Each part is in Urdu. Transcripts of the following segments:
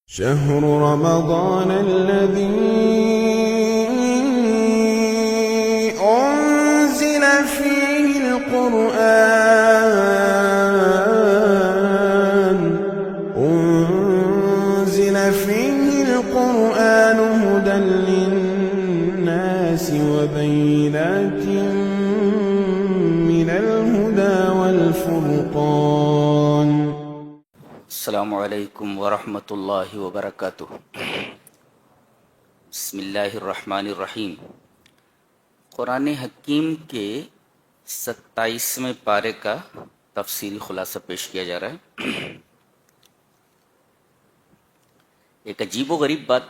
شهر رمضان الذي أنزل فيه القرآن هدى للناس وبينات من الهدى والفرقان. السلام علیکم ورحمۃ اللہ وبرکاتہ. بسم اللہ الرحمن الرحیم. قرآن حکیم کے 27ویں پارے کا تفصیلی خلاصہ پیش کیا جا رہا ہے. ایک عجیب و غریب بات،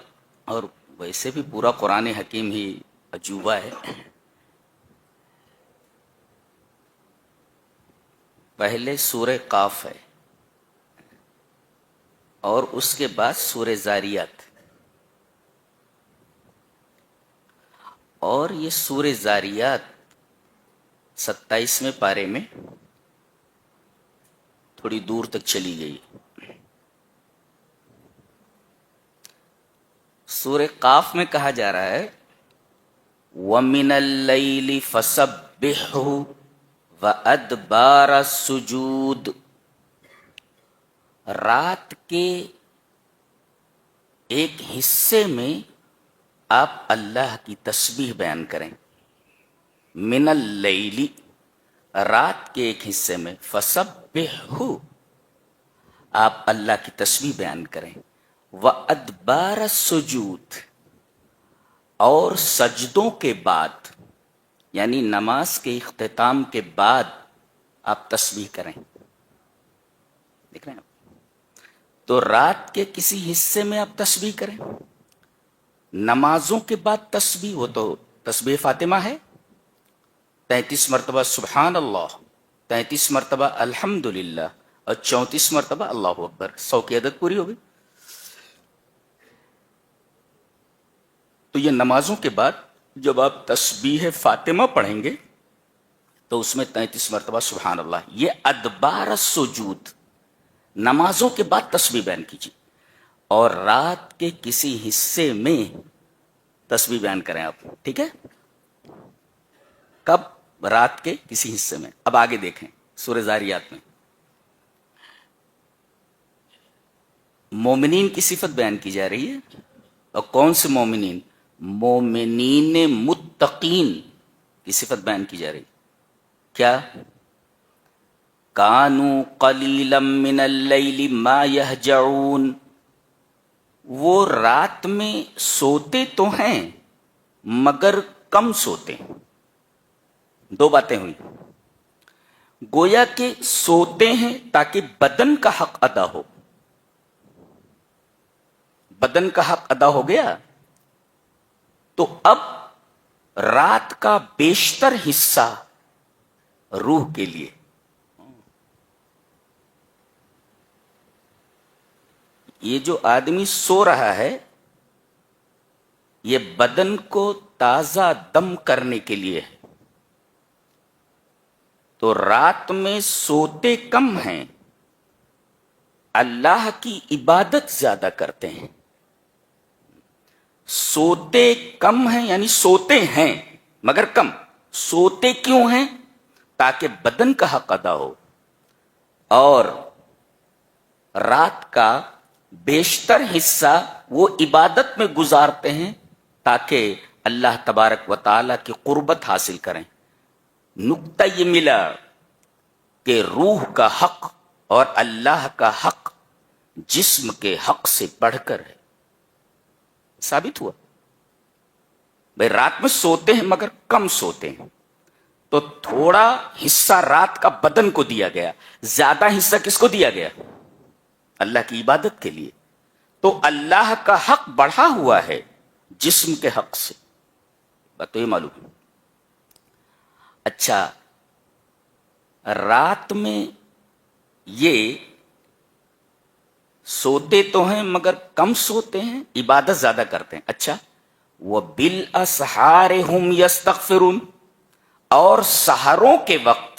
اور ویسے بھی پورا قرآن حکیم ہی عجوبہ ہے. پہلے سورہ قاف ہے اور اس کے بعد سورہ زاریات، اور یہ سورہ زاریات 27ویں پارے میں تھوڑی دور تک چلی گئی. سورہ قاف میں کہا جا رہا ہے وَمِنَ اللَّيْلِ فَسَبِّحْهُ وَأَدْبَارَ السُّجُودِ. رات کے ایک حصے میں آپ اللہ کی تسبیح بیان کریں. من اللیل، رات کے ایک حصے میں، فسبحہ، آپ اللہ کی تسبیح بیان کریں. وادبار السجود، اور سجدوں کے بعد، یعنی نماز کے اختتام کے بعد آپ تسبیح کریں. دیکھ رہے ہیں آپ؟ تو رات کے کسی حصے میں آپ تسبیح کریں. نمازوں کے بعد تسبیح، وہ تو تسبیح فاطمہ ہے، 33 مرتبہ سبحان اللہ، 33 مرتبہ الحمدللہ، اور 34 مرتبہ اللہ اکبر. 100 کی عدد پوری ہو گئی. تو یہ نمازوں کے بعد جب آپ تسبیح فاطمہ پڑھیں گے تو اس میں 33 مرتبہ سبحان اللہ. یہ ادبار السجود، نمازوں کے بعد تسبیح بیان کیجیے. اور رات کے کسی حصے میں تسبیح بیان کریں آپ. ٹھیک ہے؟ کب؟ رات کے کسی حصے میں. اب آگے دیکھیں سورہ زاریات میں مومنین کی صفت بیان کی جا رہی ہے. اور کون سے مومنین؟ مومنین متقین کی صفت بیان کی جا رہی. کیا؟ کانوا قلیلا من اللیل ما یہجعون. وہ رات میں سوتے تو ہیں مگر کم سوتے ہیں. دو باتیں ہوئی. گویا کہ سوتے ہیں تاکہ بدن کا حق ادا ہو. بدن کا حق ادا ہو گیا تو اب رات کا بیشتر حصہ روح کے لیے. یہ جو آدمی سو رہا ہے یہ بدن کو تازہ دم کرنے کے لیے ہے. تو رات میں سوتے کم ہیں، اللہ کی عبادت زیادہ کرتے ہیں. سوتے کم ہیں یعنی سوتے ہیں مگر کم. سوتے کیوں ہیں؟ تاکہ بدن کا حق ادا ہو. اور رات کا بیشتر حصہ وہ عبادت میں گزارتے ہیں تاکہ اللہ تبارک و تعالی کی قربت حاصل کریں. نقطہ یہ ملا کہ روح کا حق اور اللہ کا حق جسم کے حق سے بڑھ کر ہے. ثابت ہوا. بھائی رات میں سوتے ہیں مگر کم سوتے ہیں، تو تھوڑا حصہ رات کا بدن کو دیا گیا، زیادہ حصہ کس کو دیا گیا؟ اللہ کی عبادت کے لیے. تو اللہ کا حق بڑھا ہوا ہے جسم کے حق سے. بات تو یہ معلوم ہے. اچھا، رات میں یہ سوتے تو ہیں مگر کم سوتے ہیں، عبادت زیادہ کرتے ہیں. اچھا، وَبِالْأَسْحَارِ هُمْ يَسْتَغْفِرُونَ، اور سحروں کے وقت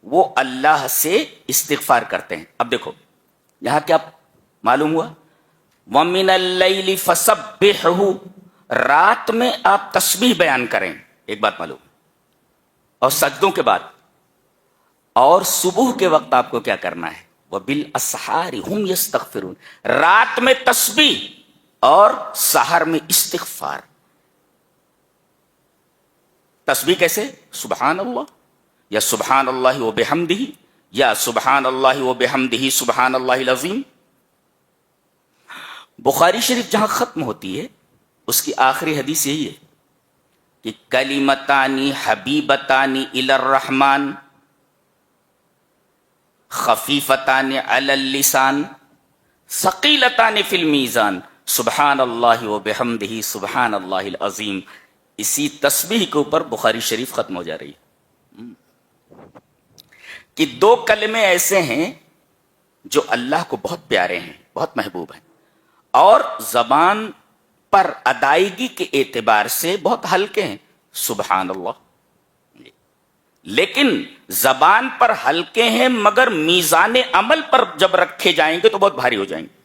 وہ اللہ سے استغفار کرتے ہیں. اب دیکھو یہاں کیا معلوم ہوا؟ وَمِنَ اللَّيْلِ فَسَبِّحْهُ، رات میں آپ تسبیح بیان کریں. ایک بات معلوم، اور سجدوں کے بعد اور صبح کے وقت آپ کو کیا کرنا ہے؟ وَبِالْأَسْحَارِ هُمْ يَسْتَغْفِرُونَ، رات میں تسبیح اور سحر میں استغفار. تسبیح کیسے؟ سبحان اللہ، یا سبحان اللہ و بحمدہ، یا سبحان اللہ و بحمدہ سبحان اللہ العظیم. بخاری شریف جہاں ختم ہوتی ہے اس کی آخری حدیث یہی ہے کہ کلمتانی حبیبتانی الی الرحمن خفیفتان علی اللسان ثقیلتان فی المیزان سبحان اللہ و بحمدہ سبحان اللہ العظیم. اسی تسبیح کے اوپر بخاری شریف ختم ہو جا رہی ہے کہ دو کلمے ایسے ہیں جو اللہ کو بہت پیارے ہیں، بہت محبوب ہیں، اور زبان پر ادائیگی کے اعتبار سے بہت ہلکے ہیں. سبحان اللہ، لیکن زبان پر ہلکے ہیں مگر میزان عمل پر جب رکھے جائیں گے تو بہت بھاری ہو جائیں گے.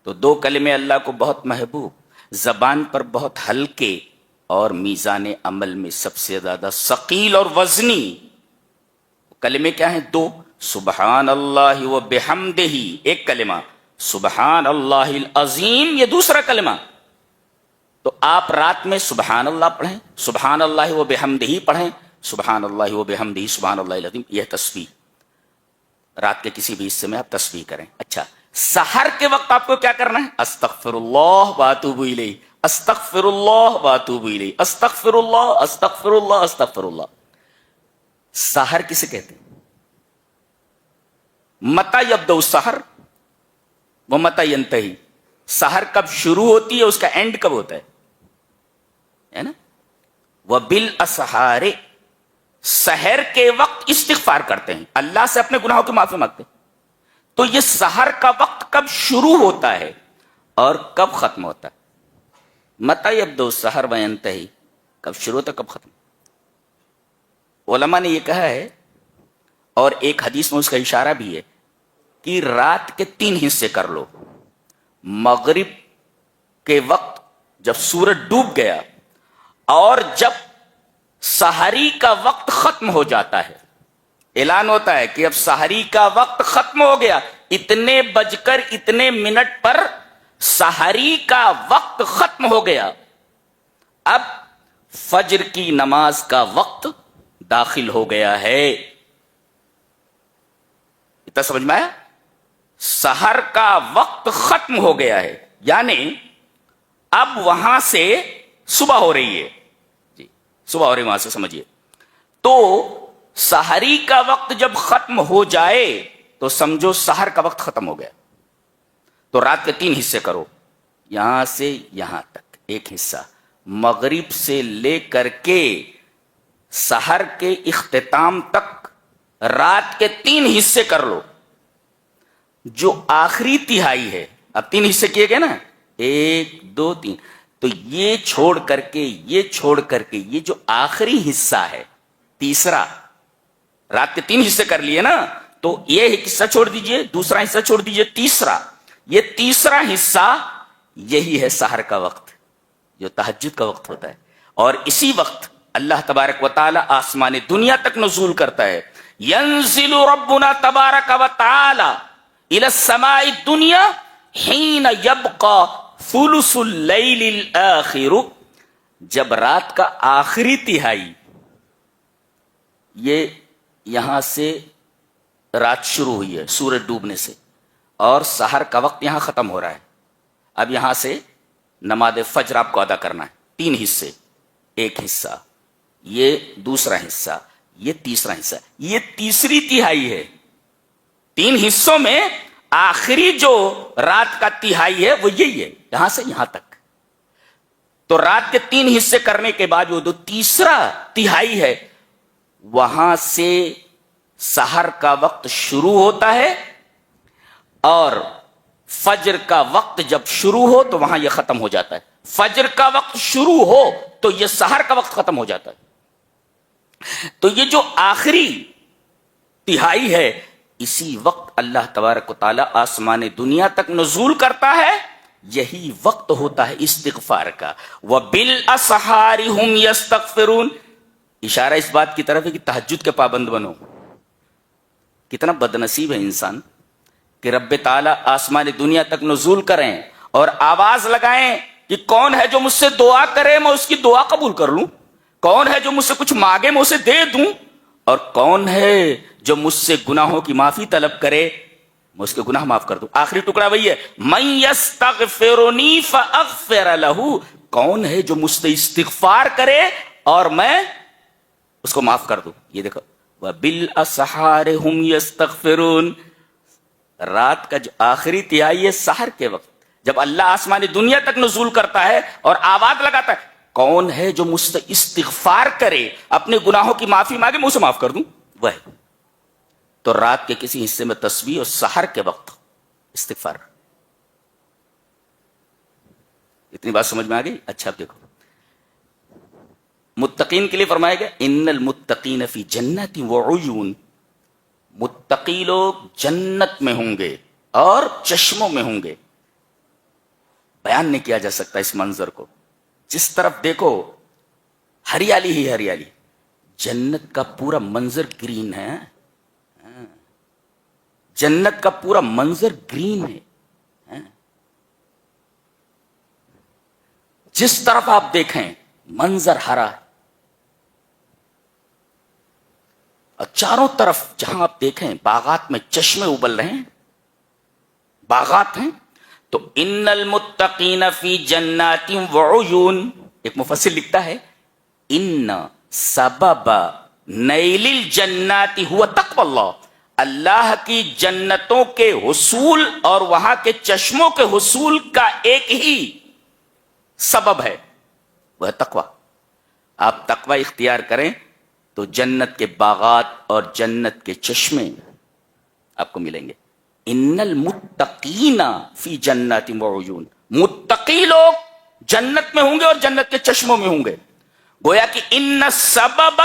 تو دو کلمے اللہ کو بہت محبوب، زبان پر بہت ہلکے، اور میزان عمل میں سب سے زیادہ ثقیل اور وزنی کلمے کیا ہیں؟ دو. سبحان اللہ و بحمدہ ایک کلمہ، سبحان اللہ العظیم یہ دوسرا کلمہ. تو آپ رات میں سبحان اللہ پڑھیں، سبحان اللہ و بحمدہ پڑھیں، سبحان اللہ و بحمدہ سبحان اللہ العظیم. یہ تسبیح رات کے کسی بھی حصے میں آپ تسبیح کریں. اچھا، سحر کے وقت آپ کو کیا کرنا ہے؟ استغفر اللہ واتوب الیہ، استغفر اللہ واتوب الیہ، استغفر اللہ استغفر اللہ استغفر اللہ. سحر کسے کہتے ہیں؟ متى یبدأ السحر ومتى ینتہی، سحر کب شروع ہوتی ہے، اس کا اینڈ کب ہوتا ہے نا؟ وبالاسحار، سحر کے وقت استغفار کرتے ہیں، اللہ سے اپنے گناہوں کی معافی مانگتے ہیں. تو یہ سحر کا وقت کب شروع ہوتا ہے اور کب ختم ہوتا ہے؟ متى یبدأ السحر وینتہی، کب شروع ہوتا کب ختم. علماء نے یہ کہا ہے، اور ایک حدیث میں اس کا اشارہ بھی ہے کہ رات کے 3 حصے کر لو. مغرب کے وقت جب سورج ڈوب گیا اور جب سحری کا وقت ختم ہو جاتا ہے، اعلان ہوتا ہے کہ اب سحری کا وقت ختم ہو گیا، اتنے بج کر اتنے منٹ پر سحری کا وقت ختم ہو گیا، اب فجر کی نماز کا وقت داخل ہو گیا ہے. اتنا سمجھ میں آیا؟ سحر کا وقت ختم ہو گیا ہے، یعنی اب وہاں سے صبح ہو رہی ہے. جی صبح ہو رہی ہے وہاں سے، سمجھیے. تو سحری کا وقت جب ختم ہو جائے تو سمجھو سحر کا وقت ختم ہو گیا. تو رات کے 3 حصے کرو، یہاں سے یہاں تک ایک حصہ، مغرب سے لے کر کے سحر کے اختتام تک رات کے 3 حصے کر لو. جو آخری تہائی ہے، اب 3 حصے کیے گئے نا، 1 2 3، تو یہ چھوڑ کر کے یہ چھوڑ کر کے یہ جو آخری حصہ ہے تیسرا، رات کے 3 حصے کر لیے نا، تو یہ حصہ چھوڑ دیجئے، دوسرا حصہ چھوڑ دیجئے، تیسرا، یہ تیسرا حصہ یہی ہے سحر کا وقت جو تہجد کا وقت ہوتا ہے. اور اسی وقت اللہ تبارک و تعالی آسمان دنیا تک نزول کرتا ہے. ینزل ربنا تبارک و تعالی الى السماء الدنیا حین یبقى ثلث اللیل الاخر، جب رات کا آخری تہائی، یہ یہاں سے رات شروع ہوئی ہے سورج ڈوبنے سے، اور سحر کا وقت یہاں ختم ہو رہا ہے. اب یہاں سے نماز فجر آپ کو ادا کرنا ہے. 3 حصے، ایک حصہ، یہ دوسرا حصہ، یہ تیسرا حصہ، یہ تیسری تہائی ہے. 3 حصوں میں آخری جو رات کا تہائی ہے وہ یہی ہے، یہاں سے یہاں تک. تو رات کے 3 حصے کرنے کے بعد وہ جو تیسرا تہائی ہے، وہاں سے سحر کا وقت شروع ہوتا ہے، اور فجر کا وقت جب شروع ہو تو وہاں یہ ختم ہو جاتا ہے. فجر کا وقت شروع ہو تو یہ سحر کا وقت ختم ہو جاتا ہے. تو یہ جو آخری تہائی ہے، اسی وقت اللہ تبارک و تعالی آسمان دنیا تک نزول کرتا ہے یہی وقت ہوتا ہے استغفار کا. وَبِالْأَسْحَارِ هُمْ يَسْتَغْفِرُونَ. اشارہ اس بات کی طرف ہے کہ تہجد کے پابند بنو. کتنا بد نصیب ہے انسان کہ رب تعالیٰ آسمان دنیا تک نزول کریں اور آواز لگائیں کہ کون ہے جو مجھ سے دعا کرے میں اس کی دعا قبول کر لوں, کون ہے جو مجھ سے کچھ مانگے میں اسے دے دوں, اور کون ہے جو مجھ سے گناہوں کی معافی طلب کرے میں اس کے گناہ معاف کر دوں. آخری ٹکڑا وہی ہے, مَن يَسْتَغْفِرُنِي فَأَغْفِرَ لَهُ. کون ہے جو مجھ سے استغفار کرے اور میں اس کو معاف کر دوں. یہ دیکھو, وَبِالْأَسْحَارِ هُمْ يَسْتَغْفِرُونَ. رات کا جو آخری تہائی ہے سحر کے وقت, جب اللہ آسمانی دنیا تک نزول کرتا ہے اور آواز لگاتا ہے کون ہے جو مجھ سے استغفار کرے, اپنے گناہوں کی معافی مانگے میں اسے معاف کر دوں. وہ تو رات کے کسی حصے میں تسبیح اور سحر کے وقت استغفار. اتنی بات سمجھ میں آ گئی؟ اچھا اب دیکھو, متقین کے لیے فرمایا گیا ان المتقین فی جنات وعیون. متقی لوگ جنت میں ہوں گے اور چشموں میں ہوں گے. بیان نہیں کیا جا سکتا اس منظر کو. جس طرف دیکھو ہریالی ہی ہریالی. جنت کا پورا منظر گرین ہے, جنت کا پورا منظر گرین ہے. جس طرف آپ دیکھیں منظر ہرا ہے, اور چاروں طرف جہاں آپ دیکھیں باغات میں چشمے ابل رہے ہیں, باغات ہیں. تو ان المتقین فی جنات وعیون. ایک مفسر لکھتا ہے ان سبب نیل الجنات هو تقوی اللہ. اللہ کی جنتوں کے حصول اور وہاں کے چشموں کے حصول کا ایک ہی سبب ہے, وہ تقوی. آپ تقوی اختیار کریں تو جنت کے باغات اور جنت کے چشمے آپ کو ملیں گے. ان المتقین فی جنات وعیون. متقی لوگ جنت میں ہوں گے اور جنت کے چشموں میں ہوں گے. گویا کہ ان سبب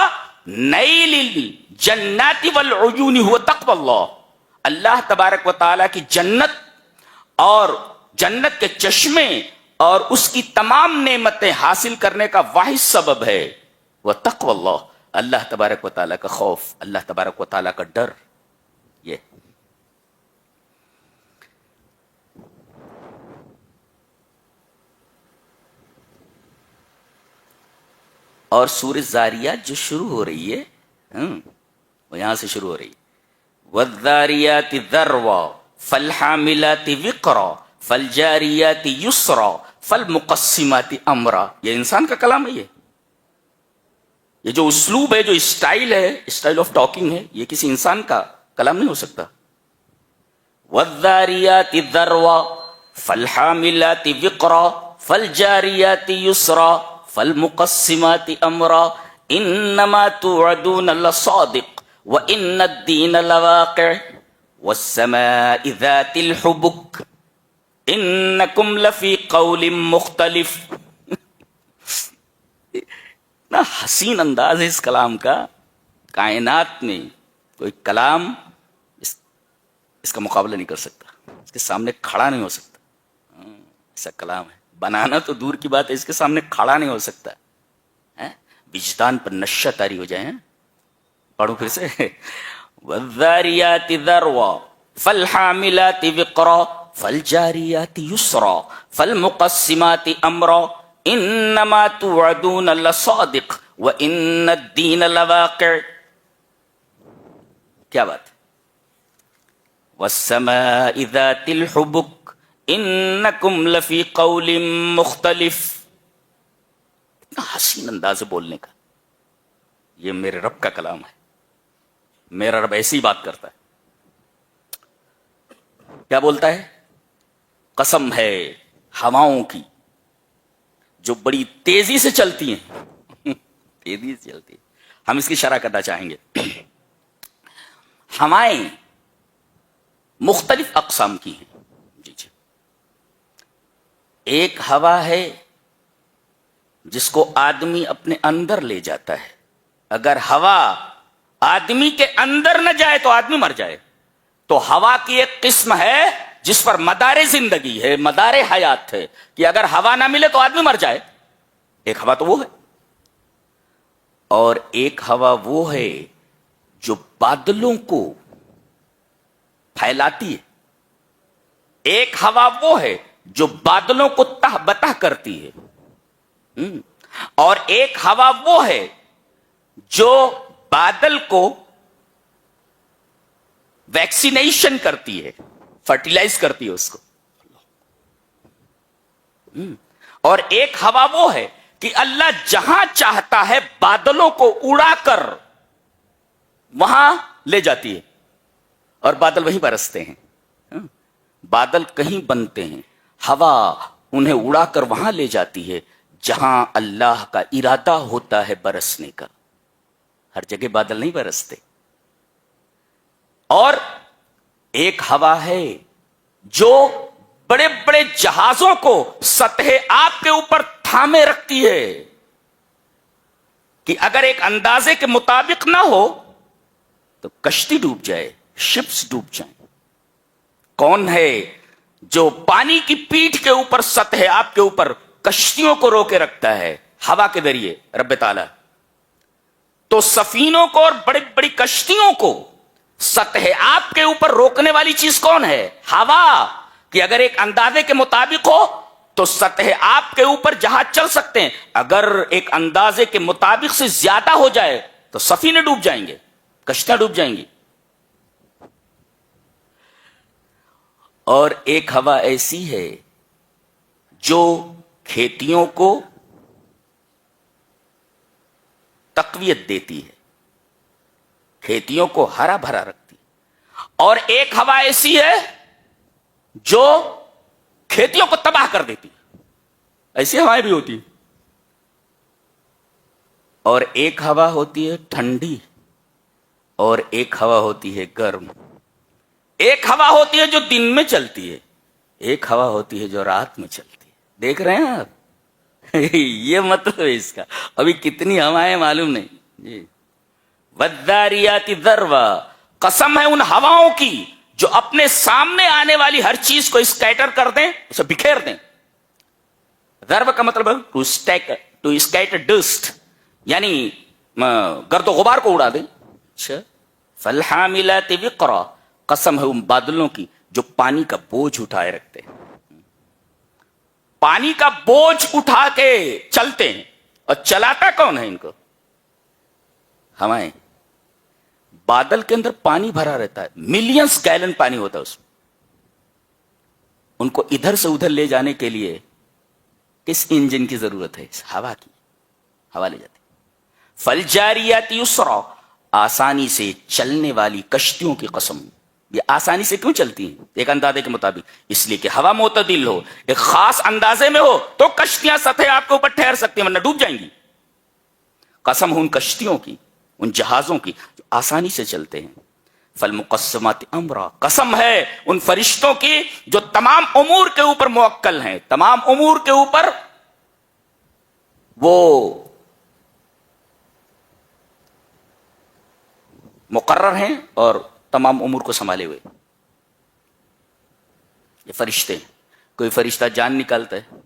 نیل الجنات والعیون هو تقوی اللہ. اللہ تبارک و تعالیٰ کی جنت اور جنت کے چشمے اور اس کی تمام نعمتیں حاصل کرنے کا واحد سبب ہے وہ تقوی اللہ. اللہ تبارک و تعالیٰ کا خوف, اللہ تبارک و تعالیٰ کا ڈر. یہ اور سورہ زاریات جو شروع ہو رہی ہے وہ یہاں سے شروع ہو رہی ہے. وَالذَّارِيَاتِ ذَرْوًا فَالْحَامِلَاتِ وِقْرًا فَالْجَارِيَاتِ يُسْرًا فَالْمُقَسِّمَاتِ أَمْرًا. یہ انسان کا کلام ہے. یہ جو اسلوب ہے, جو اسٹائل ہے, اسٹائل آف ٹاکنگ ہے, یہ کسی انسان کا کلام نہیں ہو سکتا. وَالذَّارِيَاتِ ذَرْوًا فَالْحَامِلَاتِ وِقْرًا فَالْجَارِيَاتِ يُسْرًا فَالْمُقَسِّمَاتِ أَمْرًا إِنَّمَا تُوعَدُونَ لَصَادِقٌ وَإِنَّ الدِّينَ لَوَاقِعٌ وَالسَّمَاءِ ذَاتِ الْحُبُكِ إِنَّكُمْ لَفِي قَوْلٍ مُخْتَلِفٍ. اتنا حسین انداز ہے اس کلام کا, کائنات میں کوئی کلام اس کا مقابلہ نہیں کر سکتا, اس کے سامنے کھڑا نہیں ہو سکتا. ایسا کلام ہے, بنانا تو دور کی بات ہے, اس کے سامنے کھڑا نہیں ہو سکتا. وجدان پر نشہ طاری ہو جائے. پڑھو پھر سے. وَالذَّارِيَاتِ ذَرْوًا فَالْحَامِلَاتِ وِقْرًا فَالْجَارِيَاتِ يُسْرًا فَالْمُقَسِّمَاتِ أَمْرًا إِنَّمَا تُوعَدُونَ لَصَادِقٌ وَإِنَّ الدِّينَ لَوَاقِعٌ. کیا بات ہے. وَالسَّمَاءِ ذَاتِ الْحُبُكِ إِنَّكُمْ لَفِي قَوْلٍ مُخْتَلِفٍ. اتنا حسین انداز بولنے کا. یہ میرے رب کا کلام ہے. میرا رب ایسی بات کرتا ہے. کیا بولتا ہے؟ قسم ہے ہواؤں کی جو بڑی تیزی سے چلتی ہیں. تیزی سے چلتی ہیں. ہم اس کی شرح کرنا چاہیں گے. ہوائیں مختلف اقسام کی ہیں. جی جی. ایک ہوا ہے جس کو آدمی اپنے اندر لے جاتا ہے. اگر ہوا آدمی کے اندر نہ جائے تو آدمی مر جائے. تو ہوا کی ایک قسم ہے جس پر مدار زندگی ہے، مدار حیات ہے، کہ اگر ہوا نہ ملے تو آدمی مر جائے. ایک ہوا تو وہ ہے، اور ایک ہوا وہ ہے جو بادلوں کو پھیلاتی ہے. ایک ہوا وہ ہے جو بادلوں کو تہ بتہ کرتی ہے. اور ایک ہوا وہ ہے جو بادل کو ویکسینیشن کرتی ہے، فرٹیلائز کرتی ہے اس کو. اور ایک ہوا وہ ہے کہ اللہ جہاں چاہتا ہے بادلوں کو اڑا کر وہاں لے جاتی ہے، اور بادل وہیں برستے ہیں. بادل کہیں بنتے ہیں، ہوا انہیں اڑا کر وہاں لے جاتی ہے جہاں اللہ کا ارادہ ہوتا ہے برسنے کا. ہر جگہ بادل نہیں برستے. اور ایک ہوا ہے جو بڑے بڑے جہازوں کو سطح آب کے اوپر تھامے رکھتی ہے کہ اگر ایک اندازے کے مطابق نہ ہو تو کشتی ڈوب جائے، شپس ڈوب جائیں. کون ہے جو پانی کی پیٹھ کے اوپر سطح آب کے اوپر کشتیوں کو روکے رکھتا ہے؟ ہوا کے ذریعے رب تعالی. تو سفینوں کو اور بڑی بڑی کشتیوں کو سطح آب کے اوپر روکنے والی چیز کون ہے؟ ہوا. کہ اگر ایک اندازے کے مطابق ہو تو سطح آب کے اوپر جہاز چل سکتے ہیں، اگر ایک اندازے کے مطابق سے زیادہ ہو جائے تو سفینے ڈوب جائیں گے، کشتیاں ڈوب جائیں گی. اور ایک ہوا ایسی ہے جو کھیتیوں کو تقویت دیتی ہے، کھیتیوں کو ہرا بھرا رکھتی ہے. اور ایک ہوا ایسی ہے جو کھیتیوں کو تباہ کر دیتی ہے. ایسی ہوائیں بھی ہوتی ہیں. اور ایک ہوا ہوتی ہے ٹھنڈی، اور ایک ہوا ہوتی ہے گرم. ایک ہوا ہوتی ہے جو دن میں چلتی ہے، ایک ہوا ہوتی ہے جو رات میں چلتی ہے. دیکھ رہے ہیں آپ؟ یہ مطلب ہے اس کا. ابھی کتنی ہوائیں معلوم نہیں جی. وَالذَّارِيَاتِ ذَرْوًا، قسم ہے ان ہواؤں کی جو اپنے سامنے آنے والی ہر چیز کو اسکیٹر کر دیں، اسے بکھیر دیں. ذرو کا مطلب ہے ٹو اسکیٹر ڈسٹ، یعنی گرد و غبار کو اڑا دیں. فَالْحَامِلَاتِ وِقْرًا، قسم ہے ان بادلوں کی جو پانی کا بوجھ اٹھائے رکھتے ہیں. پانی کا بوجھ اٹھا کے چلتے ہیں. اور چلاتا کون ہے ان کو؟ ہوائیں. بادل کے اندر پانی بھرا رہتا ہے، ملینز گیلن پانی ہوتا ہے اس میں. ان کو ادھر سے ادھر لے جانے کے لیے کس انجن کی ضرورت ہے؟ ہوا کی. ہوا لے جاتی. فَالْجَارِيَاتِ يُسْرًا، آسانی سے چلنے والی کشتیوں کی قسم. یہ آسانی سے کیوں چلتی ہیں؟ ایک اندازے کے مطابق. اس لیے کہ ہوا معتدل ہو، ایک خاص اندازے میں ہو تو کشتیاں سطح آپ کے اوپر ٹھہر سکتی ہیں، ورنہ ڈوب جائیں گی. قسم ان کشتیوں کی، ان جہازوں کی جو آسانی سے چلتے ہیں. فالمقسمات امرا، قسم ہے ان فرشتوں کی جو تمام امور کے اوپر موکل ہیں، تمام امور کے اوپر وہ مقرر ہیں اور تمام امور کو سنبھالے ہوئے. یہ فرشتے ہیں. کوئی فرشتہ جان نکالتا ہے،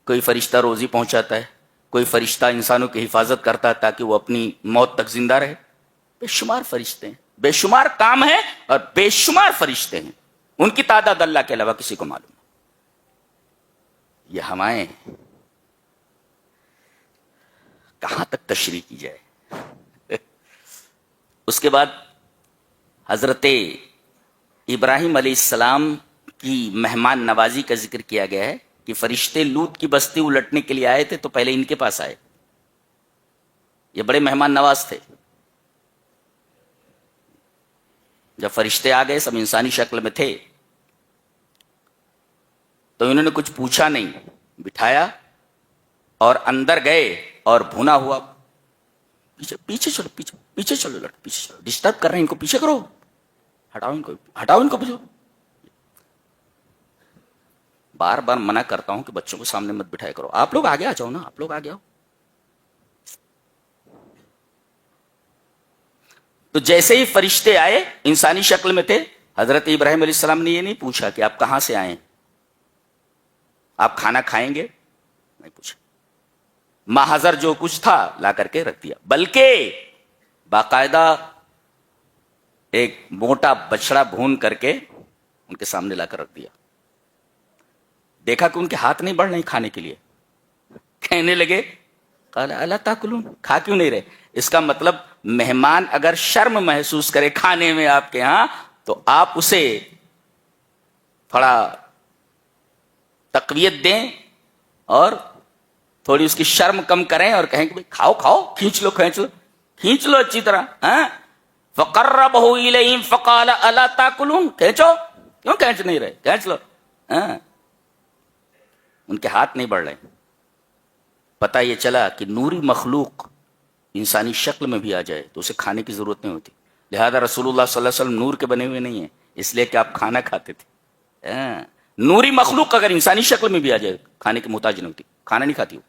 کوئی فرشتہ روزی پہنچاتا ہے، کوئی فرشتہ انسانوں کی حفاظت کرتا ہے تاکہ وہ اپنی موت تک زندہ رہے. بے شمار فرشتے ہیں، بے شمار کام ہیں، اور بے شمار فرشتے ہیں. ان کی تعداد اللہ کے علاوہ کسی کو معلوم نہیں. یہ ہوائیں کہاں تک تشریح کی جائے. اس کے بعد حضرت ابراہیم علیہ السلام کی مہمان نوازی کا ذکر کیا گیا ہے کہ فرشتے لوط کی بستی الٹنے کے لیے آئے تھے تو پہلے ان کے پاس آئے. یہ بڑے مہمان نواز تھے. جب فرشتے آ گئے، سب انسانی شکل میں تھے، تو انہوں نے کچھ پوچھا نہیں، بٹھایا اور اندر گئے اور بھونا ہوا. پیچھے چلو، پیچھے چلو، پیچھے چلو، ڈسٹرب کر رہے ہیں ان کو، پیچھے کرو، ہٹاؤ ان کو پیچھے. بار بار منع کرتا ہوں کہ بچوں کو سامنے مت بٹھایا کرو. آپ لوگ آگے آ جاؤ نا، آپ لوگ آگے آؤ. تو جیسے ہی فرشتے آئے، انسانی شکل میں تھے، حضرت ابراہیم علیہ السلام نے یہ نہیں پوچھا کہ آپ کہاں سے آئے ہیں، آپ کھانا کھائیں گے، نہیں پوچھا، محضر جو کچھ تھا لا کر کے رکھ دیا، بلکہ باقاعدہ ایک موٹا بچڑا بھون کر کے ان کے سامنے لا کر رکھ دیا. دیکھا کہ ان کے ہاتھ نہیں بڑھ رہے کھانے کے لیے، کہنے لگے قال الا تاکلون، کھا کیوں نہیں رہے؟ اس کا مطلب مہمان اگر شرم محسوس کرے کھانے میں آپ کے ہاں تو آپ اسے تھوڑا تقویت دیں اور تھوڑی اس کی شرم کم کریں اور کہیں کہ بھائی کھاؤ کھاؤ، کھینچ لو کھینچ لو کھینچ لو اچھی طرح. فقربہ الیہم فقال الا تاکلون، کھینچو، کیوں کھینچ نہیں رہے، کھینچ لو. ان کے ہاتھ نہیں بڑھ رہے. پتہ یہ چلا کہ نوری مخلوق انسانی شکل میں بھی آ جائے تو اسے کھانے کی ضرورت نہیں ہوتی. لہذا رسول اللہ صلی اللہ علیہ وسلم نور کے بنے ہوئے نہیں ہیں، اس لیے کہ آپ کھانا کھاتے تھے. نوری مخلوق اگر انسانی شکل میں بھی آ جائے کھانے کی محتاج نہیں ہوتی، کھانا نہیں کھاتی ہو.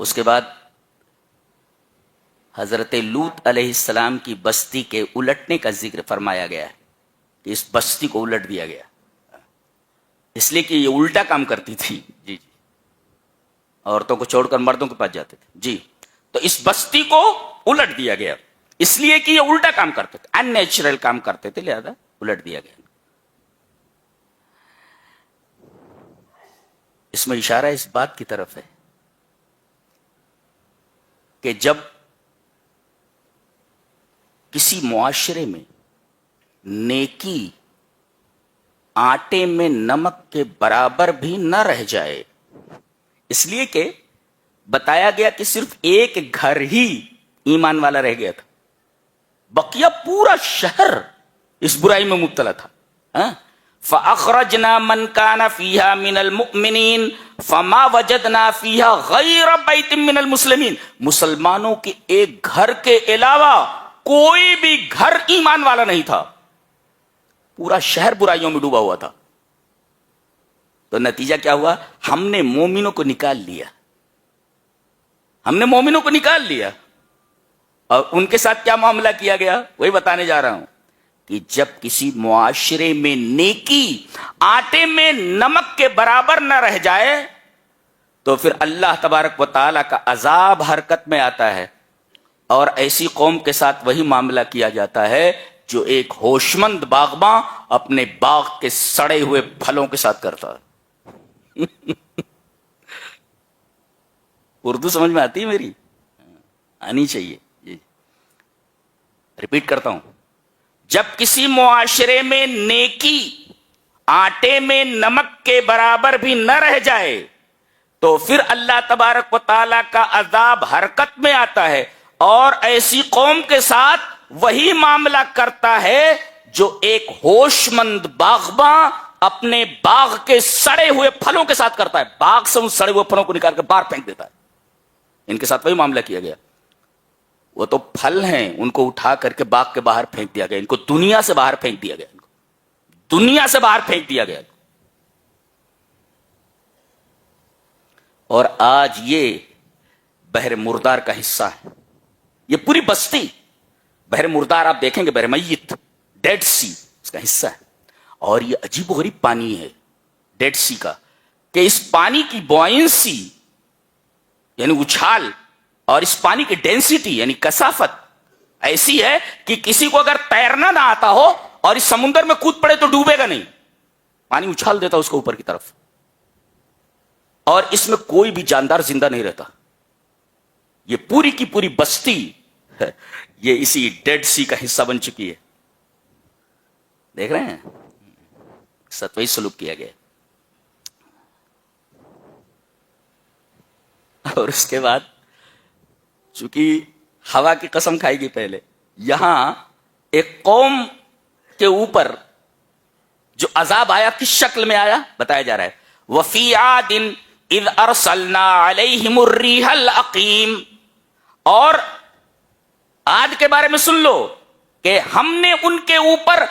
اس کے بعد حضرت لوط علیہ السلام کی بستی کے الٹنے کا ذکر فرمایا گیا ہے کہ اس بستی کو الٹ دیا گیا، اس لیے کہ یہ الٹا کام کرتی تھی. جی جی، عورتوں کو چھوڑ کر مردوں کے پاس جاتے تھے. جی، تو اس بستی کو الٹ دیا گیا اس لیے کہ یہ الٹا کام کرتے تھے، ان نیچرل کام کرتے تھے، لہذا الٹ دیا گیا. اس میں اشارہ اس بات کی طرف ہے کہ جب کسی معاشرے میں نیکی آٹے میں نمک کے برابر بھی نہ رہ جائے، اس لیے کہ بتایا گیا کہ صرف ایک گھر ہی ایمان والا رہ گیا تھا، بقیہ پورا شہر اس برائی میں مبتلا تھا. فَأَخْرَجْنَا مَنْ كَانَ فِيهَا مِنَ الْمُؤْمِنِينَ فَمَا وَجَدْنَا فِيهَا غَيْرَ بَيْتٍ مِنَ الْمُسْلِمِينَ. مسلمانوں کے ایک گھر کے علاوہ کوئی بھی گھر ایمان والا نہیں تھا، پورا شہر برائیوں میں ڈوبا ہوا تھا. تو نتیجہ کیا ہوا؟ ہم نے مومنوں کو نکال لیا، ہم نے مومنوں کو نکال لیا. اور ان کے ساتھ کیا معاملہ کیا گیا وہی بتانے جا رہا ہوں کہ جب کسی معاشرے میں نیکی آٹے میں نمک کے برابر نہ رہ جائے تو پھر اللہ تبارک و تعالیٰ کا عذاب حرکت میں آتا ہے، اور ایسی قوم کے ساتھ وہی معاملہ کیا جاتا ہے جو ایک ہوشمند باغباں اپنے باغ کے سڑے ہوئے پھلوں کے ساتھ کرتا ہے. اردو سمجھ میں آتی ہے میری؟ آنی چاہیے. ریپیٹ کرتا ہوں، جب کسی معاشرے میں نیکی آٹے میں نمک کے برابر بھی نہ رہ جائے تو پھر اللہ تبارک و تعالیٰ کا عذاب حرکت میں آتا ہے، اور ایسی قوم کے ساتھ وہی معاملہ کرتا ہے جو ایک ہوش مند باغباں اپنے باغ کے سڑے ہوئے پھلوں کے ساتھ کرتا ہے. باغ سے ان سڑے ہوئے پھلوں کو نکال کر باہر پھینک دیتا ہے. ان کے ساتھ وہی معاملہ کیا گیا. وہ تو پھل ہیں، ان کو اٹھا کر کے باغ کے باہر پھینک دیا گیا، ان کو دنیا سے باہر پھینک دیا گیا، ان کو دنیا سے باہر پھینک دیا گیا. اور آج یہ بحر مردار کا حصہ ہے، یہ پوری بستی بحر مردار آپ دیکھیں گے، بحر میت، ڈیڈ سی اس کا حصہ ہے. اور یہ عجیب و غریب پانی ہے ڈیڈ سی کا کہ اس پانی کی بوائنسی یعنی اچھال اور اس پانی کی ڈینسٹی یعنی کثافت ایسی ہے کہ کسی کو اگر تیرنا نہ آتا ہو اور اس سمندر میں کود پڑے تو ڈوبے گا نہیں، پانی اچھال دیتا اس کو اوپر کی طرف، اور اس میں کوئی بھی جاندار زندہ نہیں رہتا. یہ پوری کی پوری بستی یہ اسی ڈیڈ سی کا حصہ بن چکی ہے. دیکھ رہے ہیں ستوئی سلوک کیا گیا. اور اس کے بعد چونکہ ہوا کی قسم کھائی گئی پہلے، یہاں ایک قوم کے اوپر جو عذاب آیا کس شکل میں آیا بتایا جا رہا ہے. وَفِي عَادٍ اِذْ أَرْسَلْنَا عَلَيْهِمُ الرِّيحَ الْعَقِيمَ. اور عاد کے بارے میں سن لو کہ ہم نے ان کے اوپر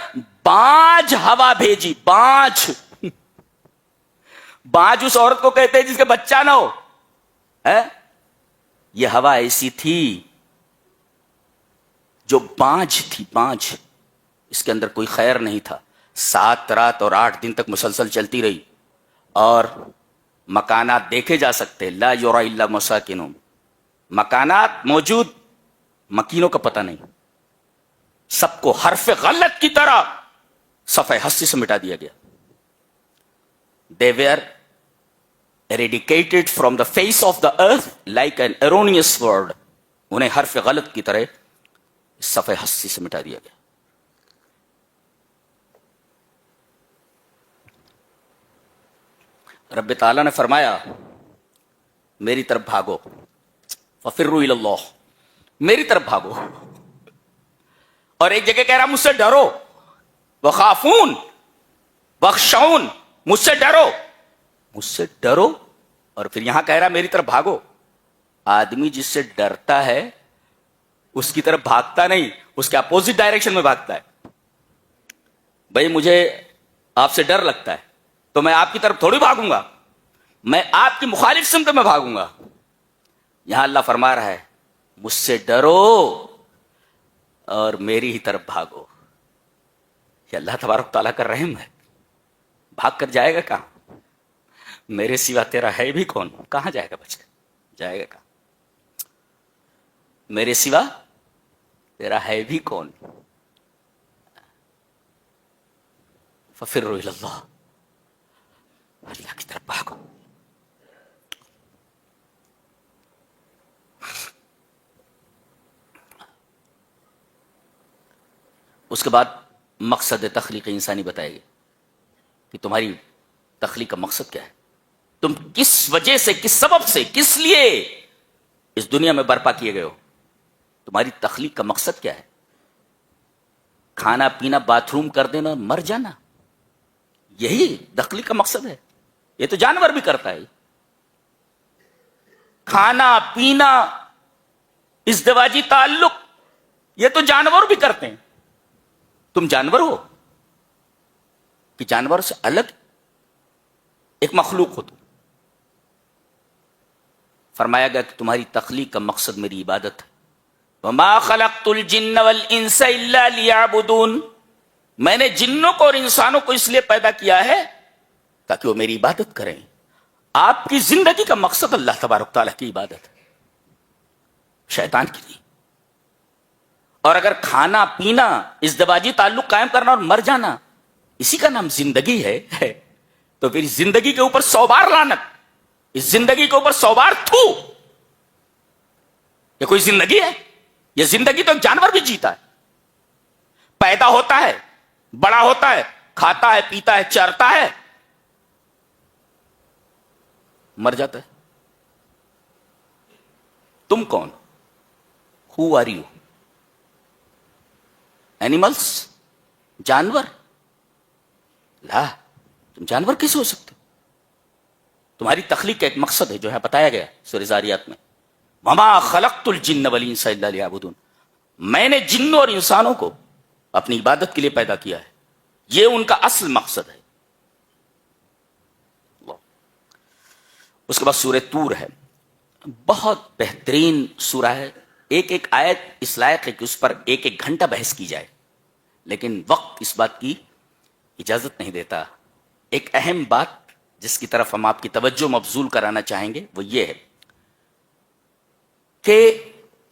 بانجھ ہوا بھیجی. بانجھ اس عورت کو کہتے ہیں جس کے بچہ نہ ہو. یہ ہوا ایسی تھی جو بانجھ تھی، بانجھ، اس کے اندر کوئی خیر نہیں تھا، 7 رات اور 8 دن تک مسلسل چلتی رہی، اور مکانات دیکھے جا سکتے، لا یرا الا مساکنہم، مکانات موجود، مکینوں کا پتہ نہیں، سب کو حرف غلط کی طرح صفحہ ہستی سے مٹا دیا گیا. They were eradicated from the face of the earth like an erroneous word. انہیں حرف غلط کی طرح صفحہ ہستی سے مٹا دیا گیا. رب تعالیٰ نے فرمایا میری طرف بھاگو، ففروا الی اللہ، میری طرف بھاگو. اور ایک جگہ کہہ رہا مجھ سے ڈرو، وخافون وخشعون، مجھ سے ڈرو، مجھ سے ڈرو، اور پھر یہاں کہہ رہا میری طرف بھاگو. آدمی جس سے ڈرتا ہے اس کی طرف بھاگتا نہیں، اس کے اپوزٹ ڈائریکشن میں بھاگتا ہے. بھائی مجھے آپ سے ڈر لگتا ہے تو میں آپ کی طرف تھوڑی بھاگوں گا، میں آپ کی مخالف سمت میں بھاگوں گا. یہاں اللہ فرما رہا ہے مجھ سے ڈرو اور میری ہی طرف بھاگو. یہ اللہ تبارک تعالیٰ کا رحم ہے. بھاگ کر جائے گا کہاں؟ میرے سوا تیرا ہے بھی کون؟ کہاں جائے گا بچ کر؟ جائے گا کہاں؟ میرے سوا تیرا ہے بھی کون؟ ففروا الی اللہ، اللہ کی طرف بھاگو. اس کے بعد مقصد تخلیق انسانی بتائے گی کہ تمہاری تخلیق کا مقصد کیا ہے، تم کس وجہ سے، کس سبب سے، کس لیے اس دنیا میں برپا کیے گئے ہو، تمہاری تخلیق کا مقصد کیا ہے. کھانا پینا باتھ روم کر دینا مر جانا، یہی تخلیق کا مقصد ہے. یہ تو جانور بھی کرتا ہے. کھانا پینا، ازدواجی تعلق، یہ تو جانور بھی کرتے ہیں. تم جانور ہو کہ جانور سے الگ ایک مخلوق ہو. تم فرمایا گیا کہ تمہاری تخلیق کا مقصد میری عبادت ہے. وما خلقت الجن والانس الا ليعبدون، میں نے جنوں کو اور انسانوں کو اس لیے پیدا کیا ہے تاکہ وہ میری عبادت کریں. آپ کی زندگی کا مقصد اللہ تبارک تعالیٰ کی عبادت ہے، شیطان کی نہیں. اور اگر کھانا پینا، ازدواجی تعلق قائم کرنا اور مر جانا اسی کا نام زندگی ہے تو پھر زندگی کے اوپر 100 بار لعنت، اس زندگی کے اوپر 100 بار تھو. یہ کوئی زندگی ہے؟ یہ زندگی تو ایک جانور بھی جیتا ہے، پیدا ہوتا ہے، بڑا ہوتا ہے، کھاتا ہے، پیتا ہے، چرتا ہے، مر جاتا ہے. تم کون؟ Who are you? اینیملس؟ جانور؟ لا، تم جانور کیسے ہو سکتے؟ تمہاری تخلیق کا ایک مقصد ہے جو ہے بتایا گیا سورہ ذاریات میں، وما خلقت الجن والانس الا لیعبدون، میں نے جنوں اور انسانوں کو اپنی عبادت کے لیے پیدا کیا ہے، یہ ان کا اصل مقصد ہے. اس کے بعد سورہ طور ہے، بہت بہترین سورہ ہے. ایک ایک آیت اس لائق ہے کہ اس پر ایک ایک گھنٹہ بحث کی جائے، لیکن وقت اس بات کی اجازت نہیں دیتا. ایک اہم بات جس کی طرف ہم آپ کی توجہ مبذول کرانا چاہیں گے وہ یہ ہے کہ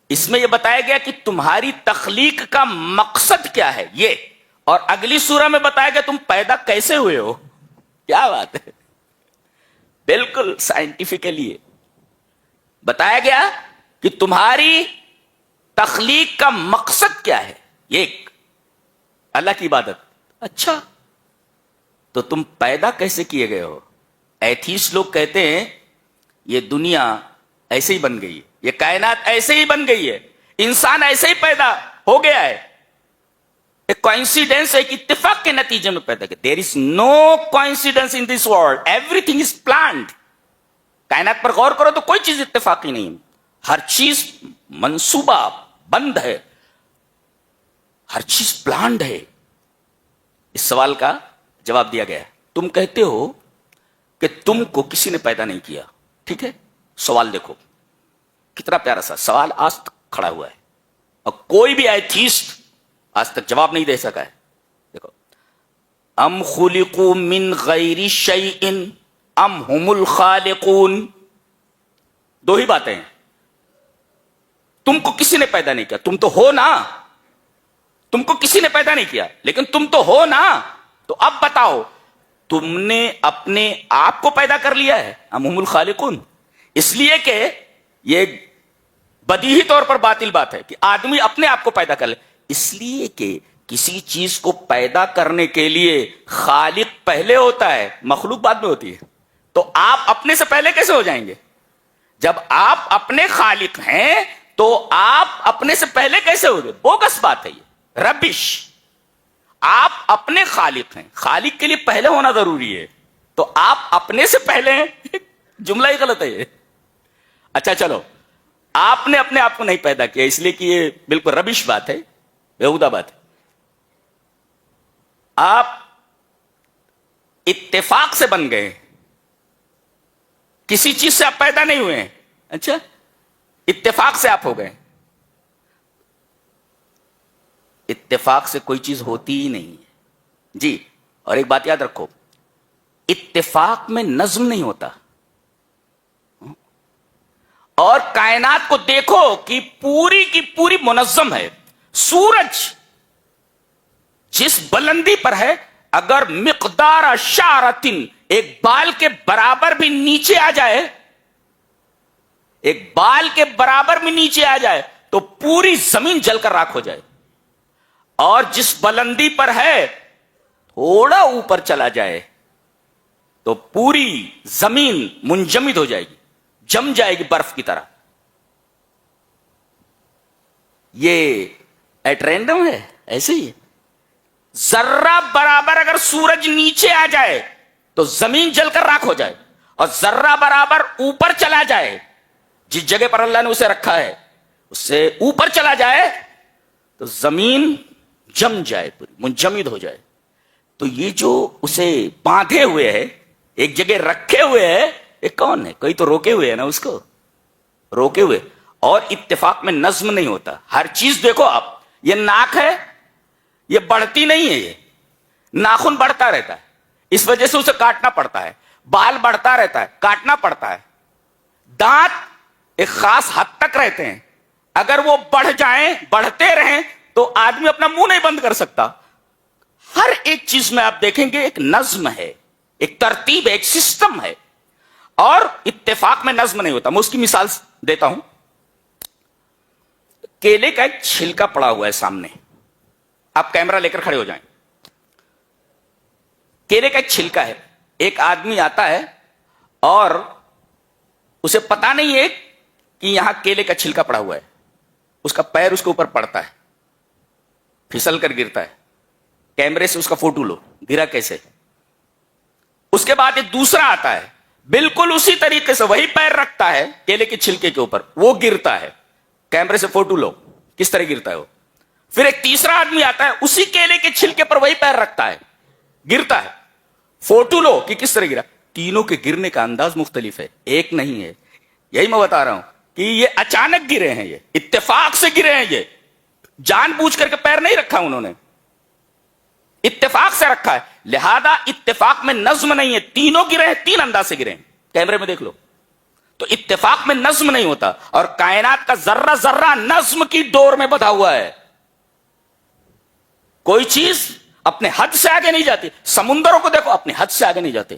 اس میں یہ بتایا گیا کہ تمہاری تخلیق کا مقصد کیا ہے یہ، اور اگلی سورہ میں بتایا گیا تم پیدا کیسے ہوئے ہو. کیا بات ہے، بالکل سائنٹیفکلی بتایا گیا کہ تمہاری تخلیق کا مقصد کیا ہے، ایک اللہ کی عبادت. اچھا تو تم پیدا کیسے کیے گئے ہو؟ ایتھیسٹ لوگ کہتے ہیں یہ دنیا ایسے ہی بن گئی ہے، یہ کائنات ایسے ہی بن گئی ہے، انسان ایسے ہی پیدا ہو گیا ہے، ایک کوئنسیڈنس، ایک اتفاق کے نتیجے میں پیدا کیا. There is no coincidence in this world, everything is planned. کائنات پر غور کرو تو کوئی چیز اتفاقی نہیں، ہر چیز منصوبہ بند ہے، ہر چیز پلانڈ ہے. اس سوال کا جواب دیا گیا ہے. تم کہتے ہو کہ تم کو کسی نے پیدا نہیں کیا، ٹھیک ہے، سوال دیکھو کتنا پیارا سا سوال آج تک کھڑا ہوا ہے. اور کوئی بھی ایتھیسٹ آج تک جواب نہیں دے سکا ہے. دیکھو، ام خلقوا من غیر شیء ام هم الخالقون، دو ہی باتیں ہیں. تم کو کسی نے پیدا نہیں کیا، تم تو ہو نا. تم کو کسی نے پیدا نہیں کیا لیکن تم تو ہو نا. تو اب بتاؤ، تم نے اپنے آپ کو پیدا کر لیا ہے ام هم الخالقون؟ اس لیے کہ یہ بدیہی طور پر باطل بات ہے کہ آدمی اپنے آپ کو پیدا کر لے. اس لیے کہ کسی چیز کو پیدا کرنے کے لیے خالق پہلے ہوتا ہے، مخلوق بعد میں ہوتی ہے. تو آپ اپنے سے پہلے کیسے ہو جائیں گے؟ جب آپ اپنے خالق ہیں تو آپ اپنے سے پہلے کیسے ہو گئے؟ بوگس بات ہے یہ، ربش. آپ اپنے خالق ہیں، خالق کے لیے پہلے ہونا ضروری ہے، تو آپ اپنے سے پہلے ہیں. جملہ ہی غلط ہے یہ. اچھا چلو، آپ نے اپنے آپ کو نہیں پیدا کیا اس لیے کہ یہ بالکل ربش بات ہے، بیہودہ بات ہے. آپ اتفاق سے بن گئے، کسی چیز سے آپ پیدا نہیں ہوئے ہیں. اچھا، اتفاق سے آپ ہو گئے. اتفاق سے کوئی چیز ہوتی ہی نہیں ہے جی. اور ایک بات یاد رکھو، اتفاق میں نظم نہیں ہوتا. اور کائنات کو دیکھو کہ پوری کی پوری منظم ہے. سورج جس بلندی پر ہے، اگر مقدار شعرتن، ایک بال کے برابر بھی نیچے آ جائے، ایک بال کے برابر بھی نیچے آ جائے تو پوری زمین جل کر راکھ ہو جائے. اور جس بلندی پر ہے تھوڑا اوپر چلا جائے تو پوری زمین منجمد ہو جائے گی، جم جائے گی برف کی طرح. یہ ایٹ رینڈم ہے، ایسے ہی ہے. ذرہ برابر اگر سورج نیچے آ جائے تو زمین جل کر راکھ ہو جائے، اور ذرہ برابر اوپر چلا جائے، جس جگہ پر اللہ نے اسے رکھا ہے اس سے اوپر چلا جائے تو زمین جم جائے، پوری منجمد ہو جائے. تو یہ جو اسے باندھے ہوئے ہے، ایک جگہ رکھے ہوئے ہے، یہ کون ہے؟ کوئی تو روکے ہوئے ہے نا، اس کو روکے ہوئے. اور اتفاق میں نظم نہیں ہوتا. ہر چیز دیکھو آپ، یہ ناک ہے، یہ بڑھتی نہیں ہے، یہ ناخن بڑھتا رہتا ہے، اس وجہ سے اسے کاٹنا پڑتا ہے. بال بڑھتا رہتا ہے، کاٹنا پڑتا ہے. دانت ایک خاص حد تک رہتے ہیں، اگر وہ بڑھ جائیں، بڑھتے رہیں تو آدمی اپنا منہ نہیں بند کر سکتا. ہر ایک چیز میں آپ دیکھیں گے ایک نظم ہے، ایک ترتیب ہے، ایک سسٹم ہے. اور اتفاق میں نظم نہیں ہوتا. میں اس کی مثال دیتا ہوں. کیلے کا ایک چھلکا پڑا ہوا ہے سامنے، آپ کیمرہ لے کر کھڑے ہو جائیں. کیلے کا ایک چھلکا ہے. ایک آدمی آتا ہے اور اسے پتا نہیں ہے کہ یہاں کیلے کا چھلکا پڑا ہوا ہے. اس کا پیر اس کے اوپر پڑتا ہے، پھسل کر گرتا ہے. کیمرے سے اس کا فوٹو لو، گرا کیسے. اس کے بعد ایک دوسرا آتا ہے، بالکل اسی طریقے سے وہی پیر رکھتا ہے کیلے کے چھلکے کے اوپر، وہ گرتا ہے. کیمرے سے فوٹو لو کس طرح گرتا ہے وہ. پھر ایک تیسرا آدمی آتا ہے، اسی کیلے کے چھلکے پر وہی پیر رکھتا ہے، گرتا ہے. فوٹو لو کہ کس طرح گرا. تینوں کے گرنے کا انداز مختلف ہے، ایک نہیں ہے. یہی میں بتا رہا ہوں کہ یہ اچانک گرے ہیں، یہ اتفاق سے گرے ہیں، یہ جان بوجھ کر کے پیر نہیں رکھا انہوں نے، اتفاق سے رکھا ہے. لہذا اتفاق میں نظم نہیں ہے. تینوں گرے ہیں، تین انداز سے گرے ہیں، کیمرے میں دیکھ لو. تو اتفاق میں نظم نہیں ہوتا. اور کائنات کا ذرہ ذرہ نظم کی ڈور میں بندھا ہوا ہے. کوئی چیز اپنے حد سے آگے نہیں جاتی. سمندروں کو دیکھو، اپنے حد سے آگے نہیں جاتے.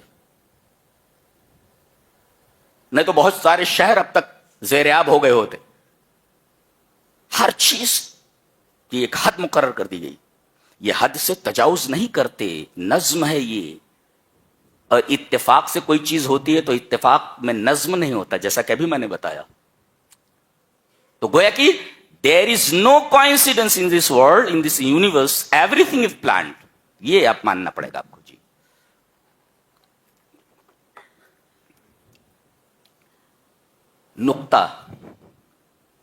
نہیں تو بہت سارے شہر اب تک زیر آب ہو گئے ہوتے. ہر چیز کی ایک حد مقرر کر دی گئی. یہ حد سے تجاوز نہیں کرتے، نظم ہے یہ. اور اتفاق سے کوئی چیز ہوتی ہے تو اتفاق میں نظم نہیں ہوتا، جیسا کہ ابھی میں نے بتایا. تو گویا کہ there is no coincidence in this world, in this universe, everything is planned. یہ آپ ماننا پڑے گا آپ کو. جی نقطہ،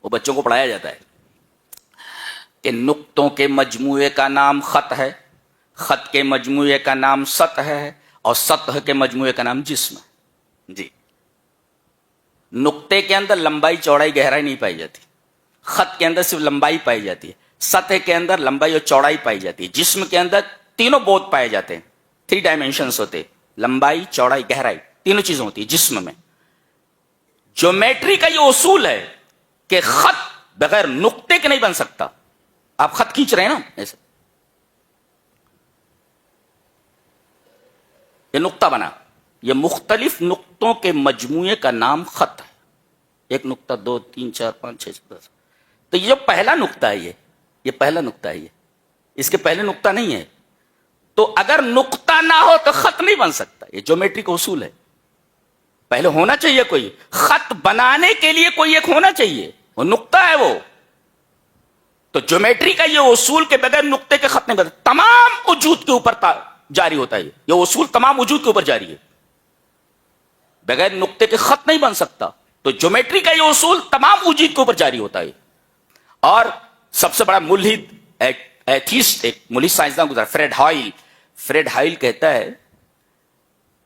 وہ بچوں کو پڑھایا جاتا ہے کہ نقطوں کے مجموعے کا نام خط ہے، خط کے مجموعے کا نام سطح ہے، اور سطح کے مجموعے کا نام جسم ہے. جی نقطے کے اندر لمبائی چوڑائی گہرائی نہیں پائی جاتی. خط کے اندر صرف لمبائی پائی جاتی ہے، سطح کے اندر لمبائی اور چوڑائی پائی جاتی ہے، جسم کے اندر تینوں بود پائے جاتے ہیں، 3 ڈائمینشنز ہوتے ہیں، لمبائی، چوڑائی، گہرائی، تینوں چیزیں ہوتی ہیں جسم میں۔ جیومیٹری کا یہ اصول ہے کہ خط بغیر نقطے کے نہیں بن سکتا۔ آپ خط کھینچ رہے ہیں نا ایسے، یہ نقطہ بنا، یہ مختلف نقطوں کے مجموعے کا نام خط ہے۔ 1 نقطہ، 2، 3، 4، 5، 6، 10۔ تو یہ جو پہلا نقطہ ہے، یہ پہلا نقطہ ہے، اس کے پہلے نقطہ نہیں ہے، تو اگر نقطہ نہ ہو تو خط نہیں بن سکتا۔ یہ جیومیٹری کا اصول ہے، پہلے ہونا چاہیے کوئی، خط بنانے کے لیے کوئی ایک ہونا چاہیے، وہ نقطہ ہے وہ۔ تو جیومیٹری کا یہ اصول کے بغیر نقطے کے خط نہیں بنتا، تمام وجود کے اوپر جاری ہوتا ہے، یہ اصول تمام وجود کے اوپر جاری ہے، بغیر نقطے کے خط نہیں بن سکتا۔ تو جیومیٹری کا یہ اصول تمام وجود کے اوپر جاری ہوتا ہے۔ اور سب سے بڑا ملحد ایتھیسٹ، ایک ملحد سائنسداں گزرا، فریڈ ہائل کہتا ہے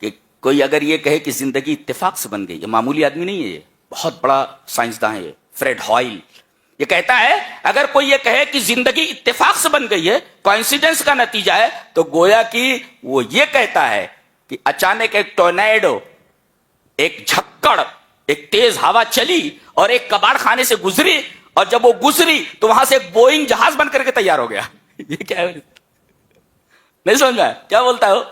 کہ کوئی اگر یہ کہے کہ زندگی اتفاق سے بن گئی، یہ معمولی آدمی نہیں ہے، یہ بہت بڑا سائنسداں ہے، فریڈ ہائل۔ یہ کہتا ہے اگر کوئی یہ کہے کہ زندگی اتفاق سے بن گئی ہے، کوئنسیڈنس کا نتیجہ ہے، تو گویا کہ وہ یہ کہتا ہے کہ اچانک ایک ٹورنیڈو، ایک جھکڑ، ایک تیز ہوا چلی اور ایک کباڑ خانے سے گزری، اور جب وہ گزری تو وہاں سے ایک بوئنگ جہاز بن کر کے تیار ہو گیا۔ یہ کیا ہے؟ نہیں سمجھ میں کیا بولتا ہو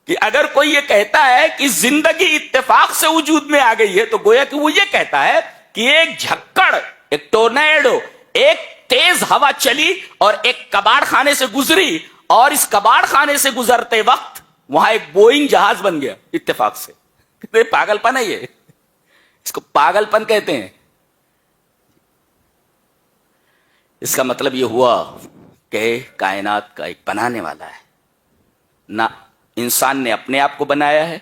کہ اگر کوئی یہ کہتا ہے کہ زندگی اتفاق سے وجود میں آ گئی ہے، تو گویا کہ وہ یہ کہتا ہے کہ ایک جھکڑ، ایک ٹورنیڈو، ایک تیز ہوا چلی اور ایک کباڑ خانے سے گزری، اور اس کباڑ خانے سے گزرتے وقت وہاں ایک بوئنگ جہاز بن گیا اتفاق سے۔ کتنے پاگل پن ہے یہ، اس کو پاگل پن کہتے ہیں۔ اس کا مطلب یہ ہوا کہ کائنات کا ایک بنانے والا ہے، نہ انسان نے اپنے آپ کو بنایا ہے،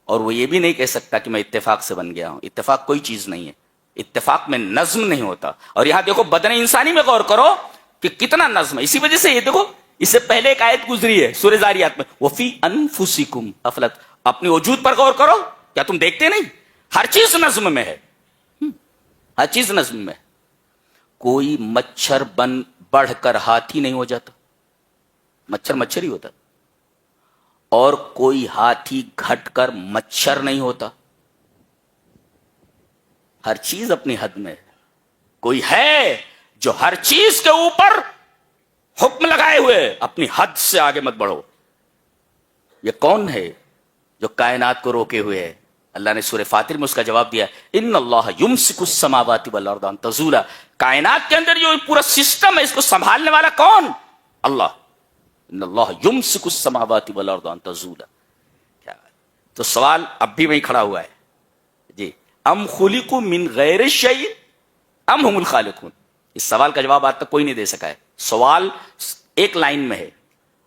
اور وہ یہ بھی نہیں کہہ سکتا کہ میں اتفاق سے بن گیا ہوں۔ اتفاق کوئی چیز نہیں ہے، اتفاق میں نظم نہیں ہوتا۔ اور یہاں دیکھو بدن انسانی میں غور کرو کہ کتنا نظم ہے، اسی وجہ سے یہ دیکھو، اس سے پہلے ایک آیت گزری ہے سورہ ذاریات میں، وفی انفسکم افلت، اپنے وجود پر غور کرو، کیا تم دیکھتے نہیں؟ ہر چیز نظم میں ہے، ہر چیز نظم میں ہے۔ کوئی مچھر بڑھ کر ہاتھی نہیں ہو جاتا، مچھر ہی ہوتا، اور کوئی ہاتھی گھٹ کر مچھر نہیں ہوتا۔ ہر چیز اپنی حد میں ہے۔ کوئی ہے جو ہر چیز کے اوپر حکم لگائے ہوئے، اپنی حد سے آگے مت بڑھو۔ یہ کون ہے جو کائنات کو روکے ہوئے ہے؟ اللہ نے سورہ فاطر میں اس کا جواب دیا، ان اللہ یمسک السماوات والارض ان تزولا۔ کائنات کے اندر جو پورا سسٹم ہے، اس کو سنبھالنے والا کون؟ اللہ۔ ان اللہ یمسک السماوات والارض ان تزولا۔ کیا تو سوال اب بھی وہیں کھڑا ہوا ہے جی، ام خلقوا من غیر شیء ام هم الخالقون۔ اس سوال کا جواب آج تک کوئی نہیں دے سکا ہے۔ سوال ایک لائن میں ہے،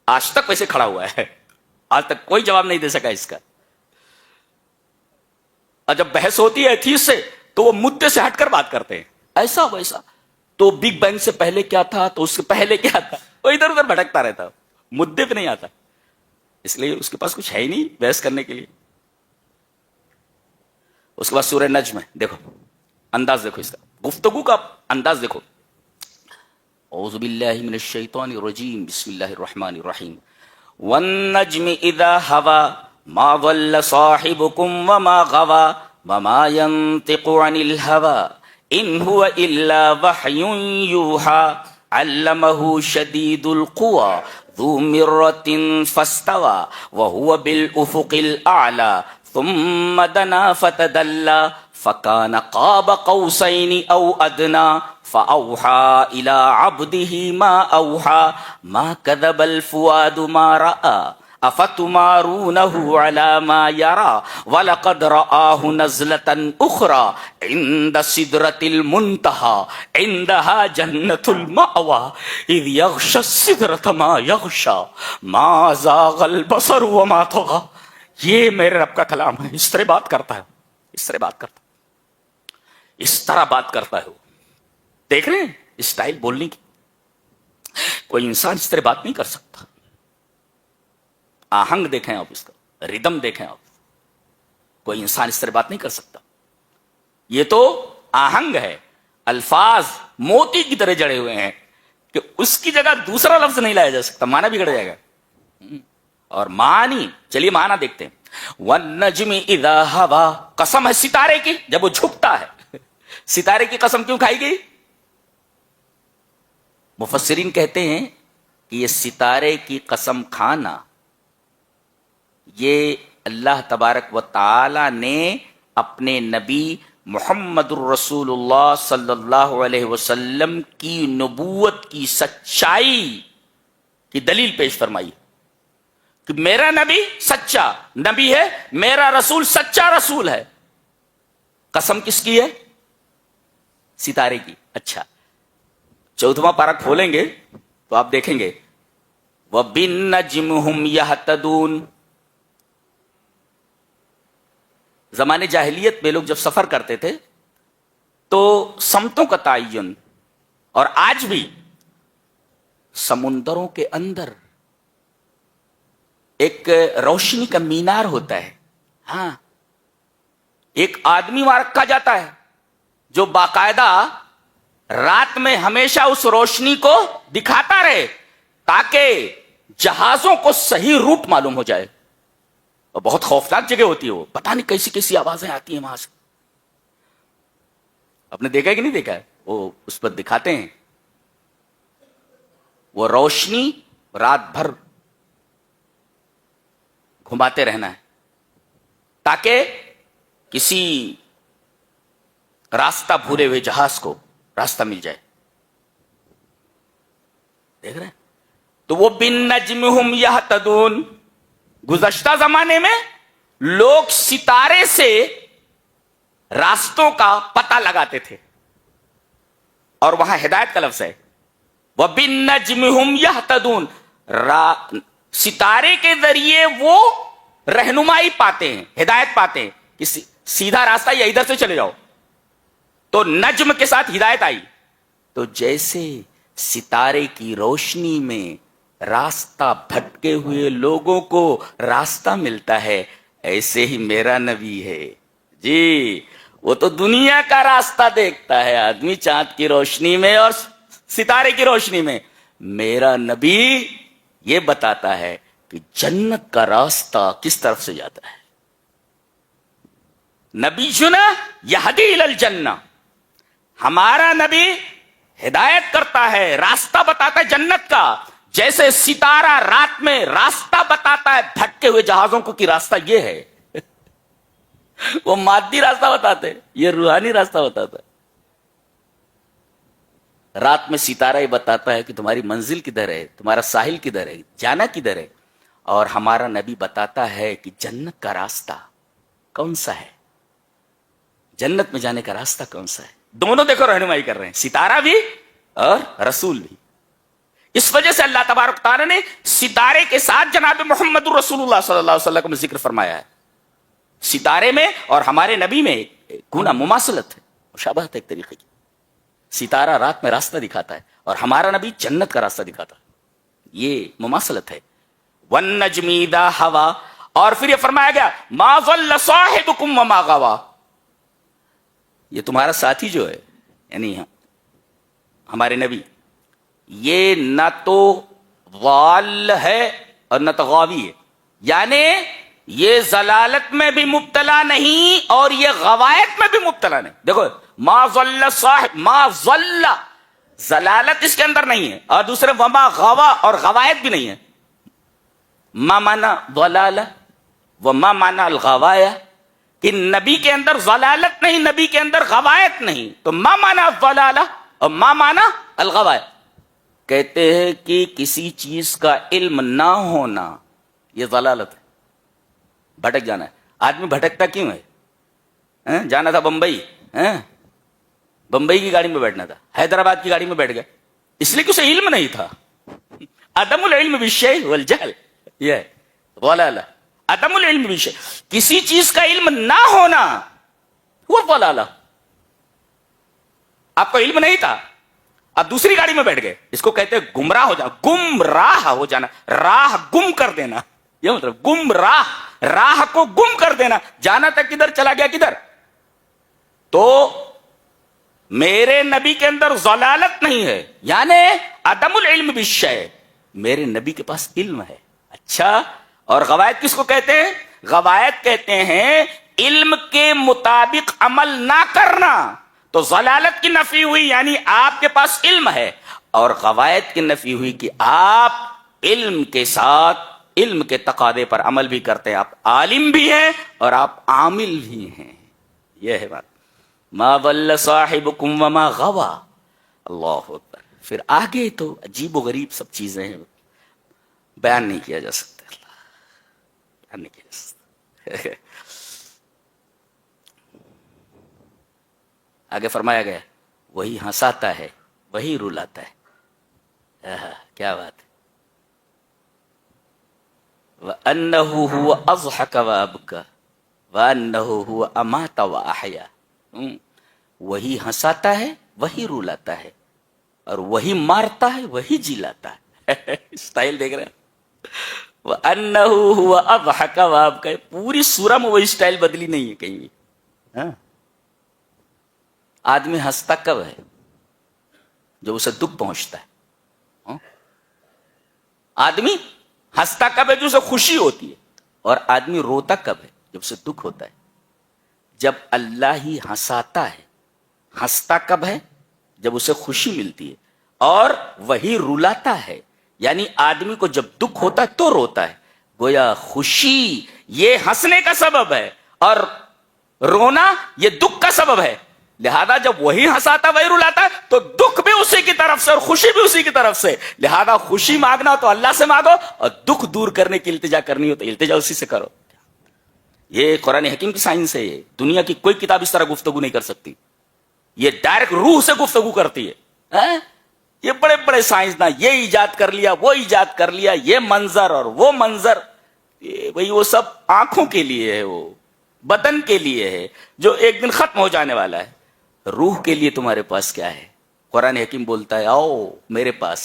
آج تک ویسے کھڑا ہوا ہے، آج تک کوئی جواب نہیں دے سکا اس کا۔ اور جب بحث ہوتی ہے ایتھیسٹ سے تو وہ مدے سے ہٹ کر بات کرتے ہیں، ایسا ویسا، تو بگ بینگ سے پہلے کیا تھا، تو اس سے پہلے کیا تھا، وہ ادھر ادھر بھٹکتا رہتا، مدے پہ نہیں آتا، اس لیے اس کے پاس کچھ ہے ہی نہیں بحث کرنے کے لیے۔ اس کے بعد سورہ نجم ہے، دیکھو انداز، دیکھو اس کا گفتگو کا انداز دیکھو۔ اعوذ باللہ من الشیطان الرجیم، بسم اللہ الرحمن الرحیم۔ والنجم اذا ہوا ما ضل صاحبكم وما غوى وما ينطق عن الهوى ان هو الا وحي يوحى علمه شديد القوى ذو مرة فاستوى وهو بالأفق الأعلى ثم دنا فتدلى فكان قاب قوسين أو أدنى فأوحى إلى عبده ما أوحى ما كذب الفؤاد ما رأى افتمارونه على ما يرى ولقد رآه نزلة أخرى عند سدرة المنتهى عندها جنة المأوى إذ يغشى السدرة ما يغشى ما زاغ البصر وما طغى۔ یہ میرے رب کا کلام ہے، اس طرح بات کرتا ہے، اس طرح بات کرتا ہے، اس طرح بات کرتا ہے۔ دیکھ رہے ہیں اسٹائل بولنے کی، کوئی انسان اس طرح بات نہیں کر سکتا۔ آہنگ دیکھیں آپ، اس کا ردم دیکھیں آپ، کوئی انسان اس طرح بات نہیں کر سکتا۔ یہ تو آہنگ ہے، الفاظ موتی کی طرح جڑے ہوئے ہیں کہ اس کی جگہ دوسرا لفظ نہیں لایا جا سکتا، معنی بگڑ جائے گا. اور معنی، چلیے معنی دیکھتے ہیں. وَالنَّجْمِ إِذَا هَوَىٰ، قسم ہے ستارے کی جب وہ جھکتا ہے. ستارے کی قسم کیوں کھائی گئی؟ مفسرین کہتے ہیں کہ یہ ستارے کی قسم کھانا یہ اللہ تبارک و تعالی نے اپنے نبی محمد الرسول اللہ صلی اللہ علیہ وسلم کی نبوت کی سچائی کی دلیل پیش فرمائی کہ میرا نبی سچا نبی ہے، میرا رسول سچا رسول ہے. قسم کس کی ہے؟ ستارے کی. اچھا 14واں پارہ کھولیں گے تو آپ دیکھیں گے وَبِالنَّجْمِ هُمْ يَهْتَدُونَ. زمانے جاہلیت میں لوگ جب سفر کرتے تھے تو سمتوں کا تعین، اور آج بھی سمندروں کے اندر ایک روشنی کا مینار ہوتا ہے. ہاں، ایک آدمی وہاں رکھا جاتا ہے جو باقاعدہ رات میں ہمیشہ اس روشنی کو دکھاتا رہے تاکہ جہازوں کو صحیح روٹ معلوم ہو جائے. اور بہت خوفناک جگہ ہوتی ہے وہ، پتہ نہیں کیسی کیسی آوازیں آتی ہیں وہاں سے. آپ نے دیکھا ہے کہ نہیں دیکھا ہے؟ وہ اس پر دکھاتے ہیں وہ روشنی رات بھر گھماتے رہنا ہے تاکہ کسی راستہ بھولے ہوئے جہاز کو راستہ مل جائے. دیکھ رہے ہیں؟ تو وہ بِالنَّجْمِ هُمْ يَهْتَدُونَ. گزشتہ زمانے میں لوگ ستارے سے راستوں کا پتہ لگاتے تھے، اور وہاں ہدایت کا لفظ ہے وَبِالنَّجْمِ هُمْ يَهْتَدُونَ. ستارے کے ذریعے وہ رہنمائی پاتے ہیں، ہدایت پاتے ہیں کہ سیدھا راستہ یا ادھر سے چلے جاؤ. تو نجم کے ساتھ ہدایت آئی. تو جیسے ستارے کی روشنی میں راستہ بھٹکے ہوئے لوگوں کو راستہ ملتا ہے، ایسے ہی میرا نبی ہے جی. وہ تو دنیا کا راستہ دیکھتا ہے آدمی چاند کی روشنی میں اور ستارے کی روشنی میں. میرا نبی یہ بتاتا ہے کہ جنت کا راستہ کس طرف سے جاتا ہے. نبینا یہدی الی الجنہ. ہمارا نبی ہدایت کرتا ہے، راستہ بتاتا ہے جنت کا، جیسے ستارہ رات میں راستہ بتاتا ہے بھٹکے ہوئے جہازوں کو کہ راستہ یہ ہے. وہ مادی راستہ بتاتے، یہ روحانی راستہ بتاتا ہے. رات میں ستارہ یہ بتاتا ہے کہ تمہاری منزل کدھر ہے، تمہارا ساحل کدھر ہے، جانا کدھر ہے. اور ہمارا نبی بتاتا ہے کہ جنت کا راستہ کون سا ہے، جنت میں جانے کا راستہ کون سا ہے. دونوں دیکھو رہنمائی کر رہے ہیں، ستارہ بھی اور رسول بھی. اس وجہ سے اللہ تبارک تعالیٰ نے ستارے کے ساتھ جناب محمد الرسول اللہ صلی اللہ علیہ وسلم کا ذکر فرمایا ہے. ستارے میں اور ہمارے نبی میں گنا مماثلت ہے، مشابہت ہے ایک طریقے کی. ستارہ رات میں راستہ دکھاتا ہے اور ہمارا نبی جنت کا راستہ دکھاتا ہے، یہ مماثلت ہے. وَالنَّجْمِ إِذَا هَوَىٰ. اور پھر یہ فرمایا گیا مَا ضَلَّ صَاحِبُكُمْ وَمَا غَوَىٰ. یہ تمہارا ساتھی جو ہے یعنی ہمارے نبی، یہ نہ تو ضال ہے اور نہ تو غاوی ہے. یعنی یہ ضلالت میں بھی مبتلا نہیں اور یہ غوایت میں بھی مبتلا نہیں. دیکھو ما ضل صاحب، ما ضل، ضلالت اس کے اندر نہیں ہے، اور دوسرے وما غوا، اور غوایت بھی نہیں ہے. ما مانا ضلالہ وما مانا الغوایا، کہ نبی کے اندر ضلالت نہیں، نبی کے اندر غوایت نہیں. تو ما مانا ضلالہ اور ما مانا الغوایا. کہتے ہیں کہ کسی چیز کا علم نہ ہونا یہ ضلالت ہے، بھٹک جانا ہے. آدمی بھٹکتا کیوں ہے؟ جانا تھا بمبئی، بمبئی کی گاڑی میں بیٹھنا تھا، حیدرآباد کی گاڑی میں بیٹھ گیا، اس لیے کہ اسے علم نہیں تھا. عدم العلم بالشیء والجہل، یہ ہے ضلالہ. عدم العلم بالشیء، کسی چیز کا علم نہ ہونا وہ ضلالہ. آپ کو علم نہیں تھا، اب دوسری گاڑی میں بیٹھ گئے، اس کو کہتے ہیں گمراہ ہو جانا، گمراہ ہو جانا، راہ گم کر دینا. یہ مطلب گمراہ، راہ کو گم کر دینا. جانا تھا کدھر، چلا گیا کدھر. تو میرے نبی کے اندر ضلالت نہیں ہے، یعنی عدم العلم بالشیء، میرے نبی کے پاس علم ہے. اچھا، اور غوائد کس کو کہتے ہیں؟ غوائد کہتے ہیں علم کے مطابق عمل نہ کرنا. تو ضلالت کی نفی ہوئی، یعنی آپ کے پاس علم ہے، اور غوائد کی نفی ہوئی کہ آپ علم کے ساتھ علم کے تقاضے پر عمل بھی کرتے ہیں. آپ عالم بھی ہیں اور آپ عامل بھی ہیں. یہ ہے بات. ما ضل صاحبکم وما غوا. اللہ اکبر. پھر آگے تو عجیب و غریب سب چیزیں ہیں، بیان نہیں کیا جا سکتا. بیان نہیں کیا جا سکتا. آگے فرمایا گیا وہی ہنساتا ہے وہی رلاتا ہے. کیا بات ہے. وَأَنَّهُ هُوَ أَضْحَكَ وَأَبْكَى وَأَنَّهُ هُوَ أَمَاتَ وَأَحْيَا. وہی ہنساتا ہے وہی رلاتا ہے، اور وہی مارتا ہے وہی جلاتا ہے. اسٹائل دیکھ رہے ہیں. وَأَنَّهُ هُوَ أَضْحَكَ وَأَبْكَى. پوری سورہ میں وہ اسٹائل بدلی نہیں ہے کہیں بھی. آدمی ہنستا کب ہے؟ جب اسے دکھ پہنچتا ہے. آدمی ہنستا کب ہے؟ جو اسے خوشی ہوتی ہے. اور آدمی روتا کب ہے؟ جب اسے دکھ ہوتا ہے. جب اللہ ہی ہنساتا ہے. ہنستا کب ہے؟ جب اسے خوشی ملتی ہے. اور وہی رلاتا ہے، یعنی آدمی کو جب دکھ ہوتا ہے تو روتا ہے. گویا خوشی یہ ہنسنے کا سبب ہے اور رونا یہ دکھ کا سبب ہے. لہذا جب وہی ہنساتا وہی رلاتا ہے تو دکھ بھی اسی کی طرف سے اور خوشی بھی اسی کی طرف سے. لہذا خوشی مانگنا تو اللہ سے مانگو، اور دکھ دور کرنے کی التجا کرنی ہو تو التجا اسی سے کرو. یہ قرآن حکیم کی سائنس ہے. یہ دنیا کی کوئی کتاب اس طرح گفتگو نہیں کر سکتی. یہ ڈائریکٹ روح سے گفتگو کرتی ہے. یہ بڑے بڑے سائنسداں یہ ایجاد کر لیا وہ ایجاد کر لیا، یہ منظر اور وہ منظر. بھئی وہ سب آنکھوں کے لیے ہے، وہ بدن کے لیے ہے جو ایک دن ختم ہو جانے والا ہے. روح کے لیے تمہارے پاس کیا ہے؟ قرآن حکیم بولتا ہے آؤ میرے پاس،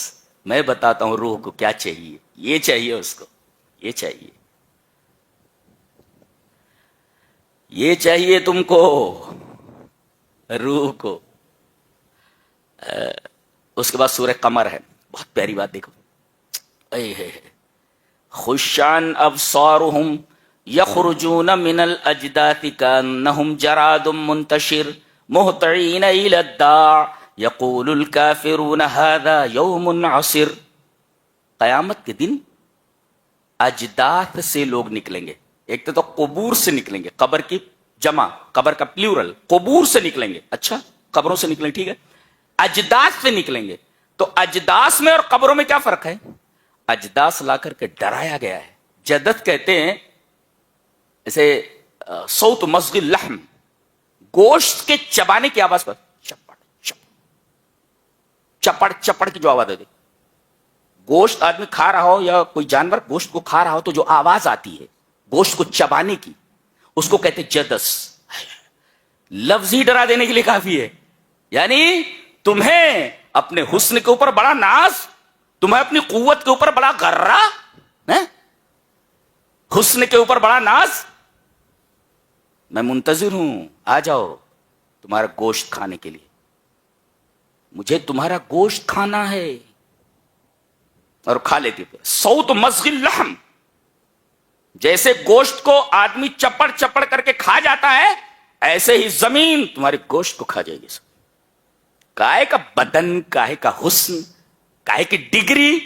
میں بتاتا ہوں روح کو کیا چاہیے. یہ چاہیے اس کو، یہ چاہیے، یہ چاہیے تم کو روح کو. اس کے بعد سورہ قمر ہے. بہت پیاری بات دیکھو. خشان ابصارهم یخرجون من الاجداث کانہم جراد منتشر مہطعین الی الداع یقول الکافرون هذا یوم عسر. قیامت کے دن اجداث سے لوگ نکلیں گے. ایک تو قبور سے نکلیں گے، قبر کی جمع، قبر کا پلیورل، قبور سے نکلیں گے. اچھا، قبروں سے نکلیں، ٹھیک ہے. اجداث سے نکلیں گے. تو اجداث میں اور قبروں میں کیا فرق ہے؟ اجداث لا کر کے ڈرایا گیا ہے. جدت کہتے ہیں ایسے صوت مزغ اللحم، گوشت کے چبانے کی آواز پر چپڑ چپڑ چپڑ کی جو آواز ہے. گوشت آدمی کھا رہا ہو یا کوئی جانور گوشت کو کھا رہا ہو تو جو آواز آتی ہے گوشت کو چبانے کی، اس کو کہتے جدس. لفظ ہی ڈرا دینے کے لیے کافی ہے. یعنی تمہیں اپنے حسن کے اوپر بڑا ناز، تمہیں اپنی قوت کے اوپر بڑا غرہ، حسن کے اوپر بڑا ناز. میں منتظر ہوں، آ جاؤ تمہارا گوشت کھانے کے لیے. مجھے تمہارا گوشت کھانا ہے. اور کھا لیتی. صوت مزغ اللحم، جیسے گوشت کو آدمی چپڑ چپڑ کر کے کھا جاتا ہے، ایسے ہی زمین تمہارے گوشت کو کھا جائے گی. کائے کا بدن، کائے کا حسن، کائے کی ڈگری،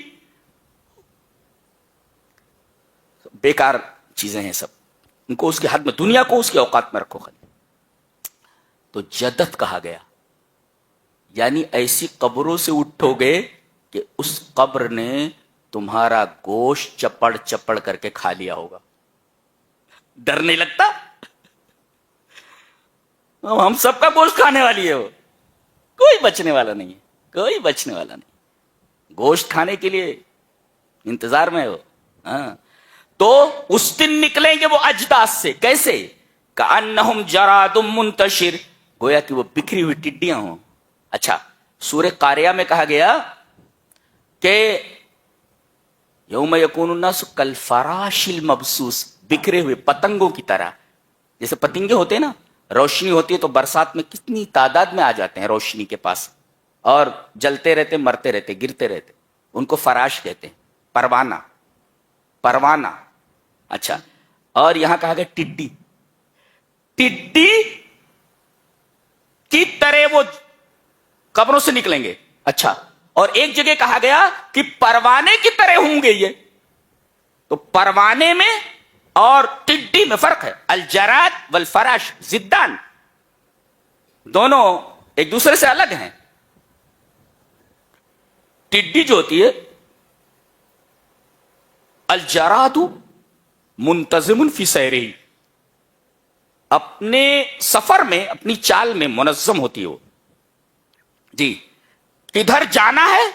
بیکار چیزیں ہیں سب. ان کو اس کے حد میں، دنیا کو اس کے اوقات میں رکھو خالی. تو جدت کہا گیا، یعنی ایسی قبروں سے اٹھو گے کہ اس قبر نے تمہارا گوشت چپڑ چپڑ کر کے کھا لیا ہوگا. ڈر نہیں لگتا؟ ہم سب کا گوشت کھانے والی ہے وہ. کوئی بچنے والا نہیں ہے، کوئی بچنے والا نہیں. گوشت کھانے کے لیے انتظار میں ہو. تو اس دن نکلیں گے وہ اجداث سے. کیسے؟ کأنہم جراد منتشر، گویا کہ وہ بکھری ہوئی ٹڈیاں ہوں. اچھا، سورہ قاریہ میں کہا گیا کہ یوم یکون الناس کالفراش المبثوث، بکھرے ہوئے پتنگوں کی طرح. جیسے پتنگے ہوتے ہیں نا، روشنی ہوتی ہے تو برسات میں کتنی تعداد میں آ جاتے ہیں روشنی کے پاس اور جلتے رہتے، مرتے رہتے، گرتے رہتے. ان کو فراش کہتے ہیں. پروانہ، پروانہ. اچھا، اور یہاں کہا گیا ٹڈی. ٹڈی کی طرح وہ قبروں سے نکلیں گے. اچھا، اور ایک جگہ کہا گیا کہ پروانے کی طرح ہوں گے یہ. تو پروانے میں اور ٹڈی میں فرق ہے. الجراد والفراش ضدان، دونوں ایک دوسرے سے الگ ہیں. ٹڈی جو ہوتی ہے، الجراد منتظم فی سیرہ، اپنے سفر میں، اپنی چال میں منظم ہوتی ہے وہ. جی، کدھر جانا ہے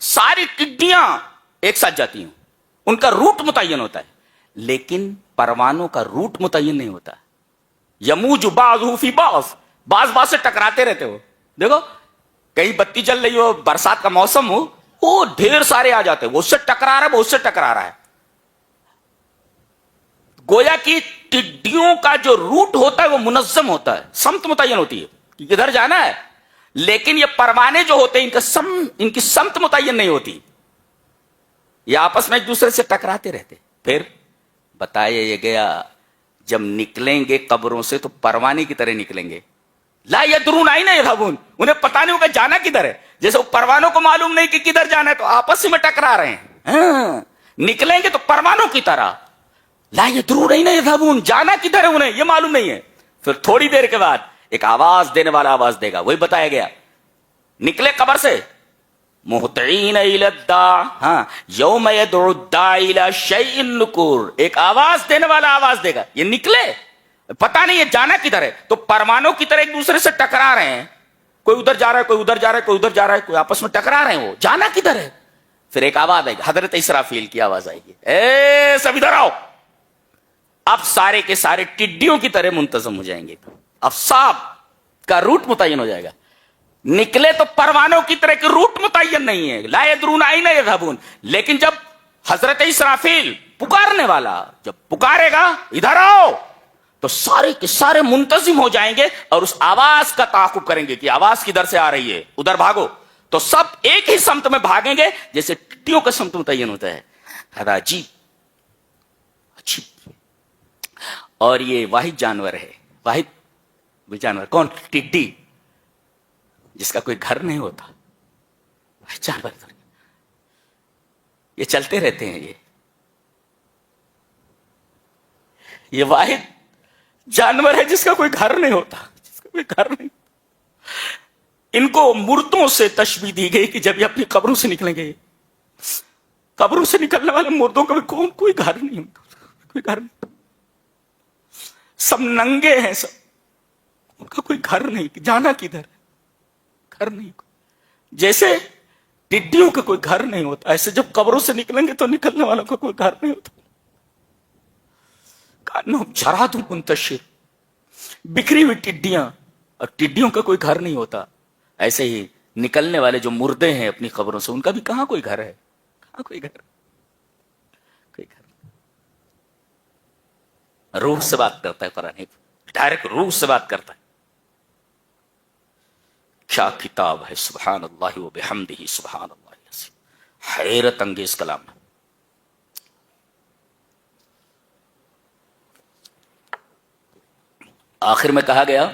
ساری ٹڈیاں ایک ساتھ جاتی ہیں، ان کا روٹ متعین ہوتا ہے. لیکن پروانوں کا روٹ متعین نہیں ہوتا. یموج بعضہ فی بعض، بعض سے ٹکراتے رہتے ہو. دیکھو کہیں بتی جل رہی ہو، برسات کا موسم ہو، وہ ڈھیر سارے آ جاتے ہیں، وہ اس سے ٹکرا رہا ہے، وہ اس سے ٹکرا رہا ہے. گویا کی ٹڈیوں کا جو روٹ ہوتا ہے وہ منظم ہوتا ہے، سمت متعین ہوتی ہے کہ کدھر جانا ہے. لیکن یہ پروانے جو ہوتے ہیں ان کی سمت متعین نہیں ہوتی، یہ آپس میں ایک دوسرے سے ٹکراتے رہتے. پھر بتایا یہ گیا جب نکلیں گے قبروں سے تو پروانے کی طرح نکلیں گے. لا یدرون اینا یذهبون، انہیں پتہ نہیں ہوگا جانا کدھر ہے. جیسے وہ پروانوں کو معلوم نہیں کہ کدھر جانا ہے تو آپس میں ٹکرا رہے ہیں. نکلیں گے تو پروانوں کی طرح. لا یدرون اینا یذهبون، جانا کدھر ہے انہیں یہ معلوم نہیں ہے. پھر تھوڑی دیر کے بعد ایک آواز دینے والا آواز دے گا. وہی بتایا گیا، نکلے قبر سے مہطعین الی الداع، ہاں یوم یدعو الداعی الی شیء نکور، ایک آواز دینے والا آواز دے گا. یہ نکلے پتہ نہیں ہے جانا کدھر ہے، تو پروانوں کی طرح ایک دوسرے سے ٹکرا رہے ہیں. کوئی ادھر جا رہا ہے، کوئی ادھر جا رہا ہے، کوئی ادھر جا رہا ہے، کوئی آپس میں ٹکرا رہے ہیں. وہ جانا کدھر ہے. پھر ایک آواز آئے گی، حضرت اسرافیل کی آواز آئے گی، اے سب ادھر آؤ. اب سارے کے سارے ٹڈیوں کی طرح منتظم ہو جائیں گے. اب سانپ کا روٹ متعین ہو جائے گا. نکلے تو پروانوں کی طرح کے روٹ متعین نہیں ہے، لا یدرون اینا یذهبون. لیکن جب حضرت اسرافیل پکارنے والا جب پکارے گا ادھر آؤ، تو سارے کے سارے منتظم ہو جائیں گے اور اس آواز کا تعاقب کریں گے کہ آواز کدھر سے آ رہی ہے، ادھر بھاگو. تو سب ایک ہی سمت میں بھاگیں گے جیسے ٹڈیوں کا سمت متعین ہوتا ہے. عجیب عجیب. اور یہ واحد جانور ہے، واحد جانور کون؟ ٹڈی، جس کا کوئی گھر نہیں ہوتا. جانور یہ چلتے رہتے ہیں. یہ واحد جانور ہے جس کا کوئی گھر نہیں ہوتا، جس کا کوئی گھر نہیں. ان کو مردوں سے تشبیہ دی گئی کہ جب یہ اپنی قبروں سے نکلیں گے، قبروں سے نکلنے والے مردوں کا بھی کوئی گھر نہیں ہوتا، کوئی گھر نہیں. سب ننگے ہیں، سب، ان کا کوئی گھر نہیں. جانا کدھر ہے، گھر نہیں. جیسے ٹڈیوں کا کوئی گھر نہیں ہوتا، ایسے جب قبروں سے نکلیں گے تو نکلنے والوں کا کوئی گھر نہیں ہوتا. کانہم جراد منتشر، بکھری ہوئی ٹڈیاں، اور ٹڈیوں کا کوئی گھر نہیں ہوتا. ایسے ہی نکلنے والے جو مردے ہیں اپنی قبروں سے، ان کا بھی کہاں کوئی گھر ہے، کہاں کوئی گھر، کوئی گھر. روح سے بات کرتا ہے قرآن، ڈائریکٹ روح سے بات کرتا ہے. کیا کتاب ہے، سبحان اللہ و بحمدہ، سبحان اللہ العظیم. حیرت انگیز کلام ہے. آخر میں کہا گیا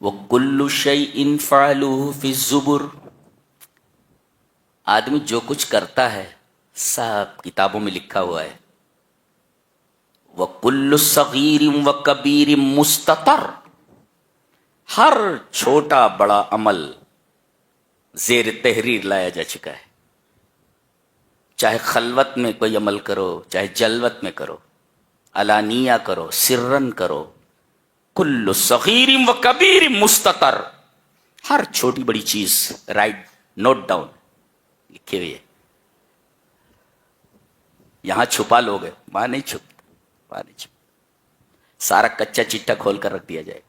وَكُلُّ شَيْءٍ فَعَلُوهُ فِي الزُّبُرِ، آدمی جو کچھ کرتا ہے سب کتابوں میں لکھا ہوا ہے. وَكُلُّ صَغِيرٍ وَكَبِيرٍ مُسْتَطَرٍ، ہر چھوٹا بڑا عمل زیر تحریر لایا جا چکا ہے. چاہے خلوت میں کوئی عمل کرو، چاہے جلوت میں کرو، علانیہ کرو، سرن کرو، کل صغیر و کبیر مستطر، ہر چھوٹی بڑی چیز رائٹ نوٹ ڈاؤن لکھی ہوئی ہے. یہاں چھپا لوگ ہیں، وہاں نہیں چھپتا، وہاں نہیں چھپتا. سارا کچا چٹا کھول کر رکھ دیا جائے.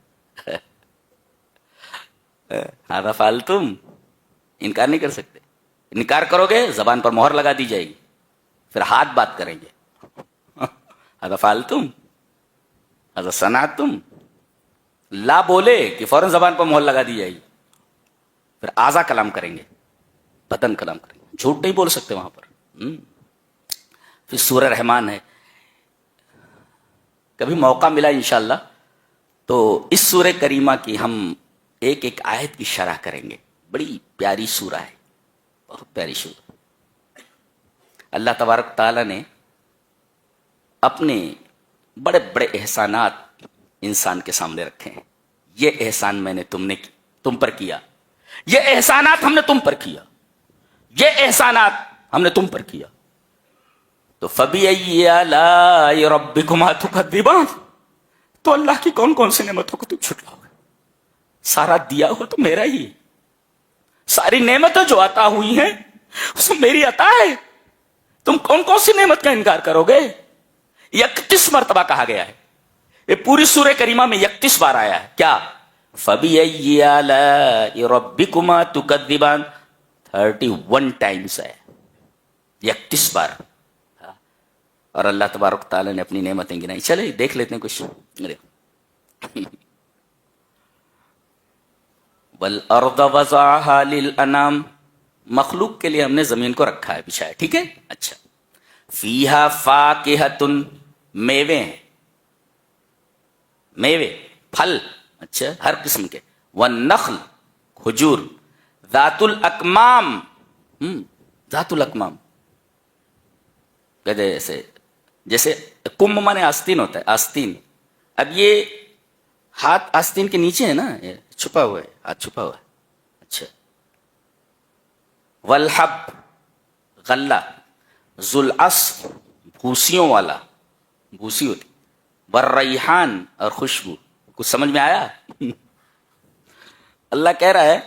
ہذا فعلتم، انکار نہیں کر سکتے. انکار کرو گے زبان پر مہر لگا دی جائے گی، پھر ہاتھ بات کریں گے. ہذا فعلتم، اگر سنا تم لا بولے کہ فوراً زبان پر مہر لگا دی جائے گی. پھر اعضا کلام کریں گے, بدن کلام کریں گے, جھوٹ نہیں بول سکتے وہاں پر. پھر سورہ رحمان ہے, کبھی موقع ملا انشاءاللہ تو اس سورہ کریمہ کی ہم ایک ایک آیت کی شرح کریں گے. بڑی پیاری سورہ ہے, بہت پیاری سورہ. اللہ تبارک تعالیٰ نے اپنے بڑے بڑے احسانات انسان کے سامنے رکھے ہیں. یہ احسان میں نے تم پر کیا, یہ احسانات ہم نے تم پر کیا, یہ احسانات ہم نے تم پر کیا. تو فَبِأَيِّ آلَاءِ رَبِّكُمَا تُكَذِّبَانِ, تو اللہ کی کون کون سی نعمتوں کو تم چھٹلاؤ گے؟ سارا دیا ہوا تو میرا ہی ہے. ساری نعمتیں جو عطا ہوئی ہیں اس میں میری عطا ہے. تم کون کون سی نعمت کا انکار کرو گے؟ 31 مرتبہ کہا گیا ہے. یہ پوری سورہ کریمہ میں 31 بار آیا ہے. کیا؟ فَبِأَيِّ آلَاءِ رَبِّكُمَا تُكَذِّبَانِ 31 ٹائمز ہے, 31 بار. اور اللہ تبارک تعالیٰ نے اپنی نعمتیں گنائی. چلے دیکھ لیتے ہیں کچھ. وَالْأَرْضَ وَضَعَهَا لِلْأَنَامِ, مخلوق کے لیے ہم نے زمین کو رکھا ہے, بچھایا, ٹھیک ہے. اچھا. فِيهَا فَاكِهَةٌ, میوے ہیں, میوے پھل, اچھا, ہر قسم کے. وَالنَّخْلُ, کھجور. ذات الاکمام, ذات الاکمام کہتے ہیں جیسے کم مانے آستین ہوتا ہے, آستین. اب یہ ہاتھ آستین کے نیچے ہے نا, یہ چھپا ہوا ہے, ہاتھ چھپا ہوا ہے. اچھا. والحب, غلہ. ذوالعصف, بھوسیوں والا, بھوسی ہوتی. والریحان, اور خوشبو. کچھ سمجھ میں آیا؟ اللہ کہہ رہا ہے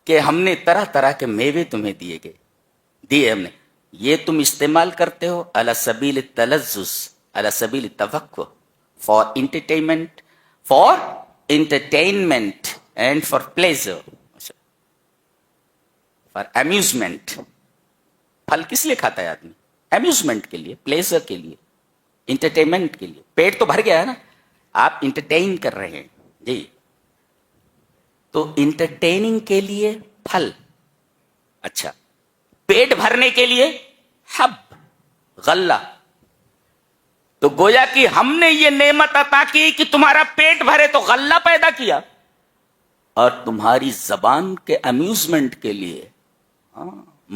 کہ ہم نے طرح طرح کے میوے تمہیں دیے ہم نے, یہ تم استعمال کرتے ہو علی سبیل التلذذ, علی سبیل التفکر, for entertainment and for pleasure, for amusement. پھل کس لیے کھاتا ہے آدمی؟ امیوزمنٹ کے لیے, پلیزر کے لیے, انٹرٹینمنٹ کے لیے. پیٹ تو بھر گیا ہے نا, آپ انٹرٹین کر رہے ہیں جی, تو انٹرٹیننگ کے لیے پھل. اچھا. پیٹ بھرنے کے لیے حب, غلہ. تو گویا کہ ہم نے یہ نعمت عطا کی کہ تمہارا پیٹ بھرے تو غلہ پیدا کیا, اور تمہاری زبان کے امیوزمنٹ کے لیے,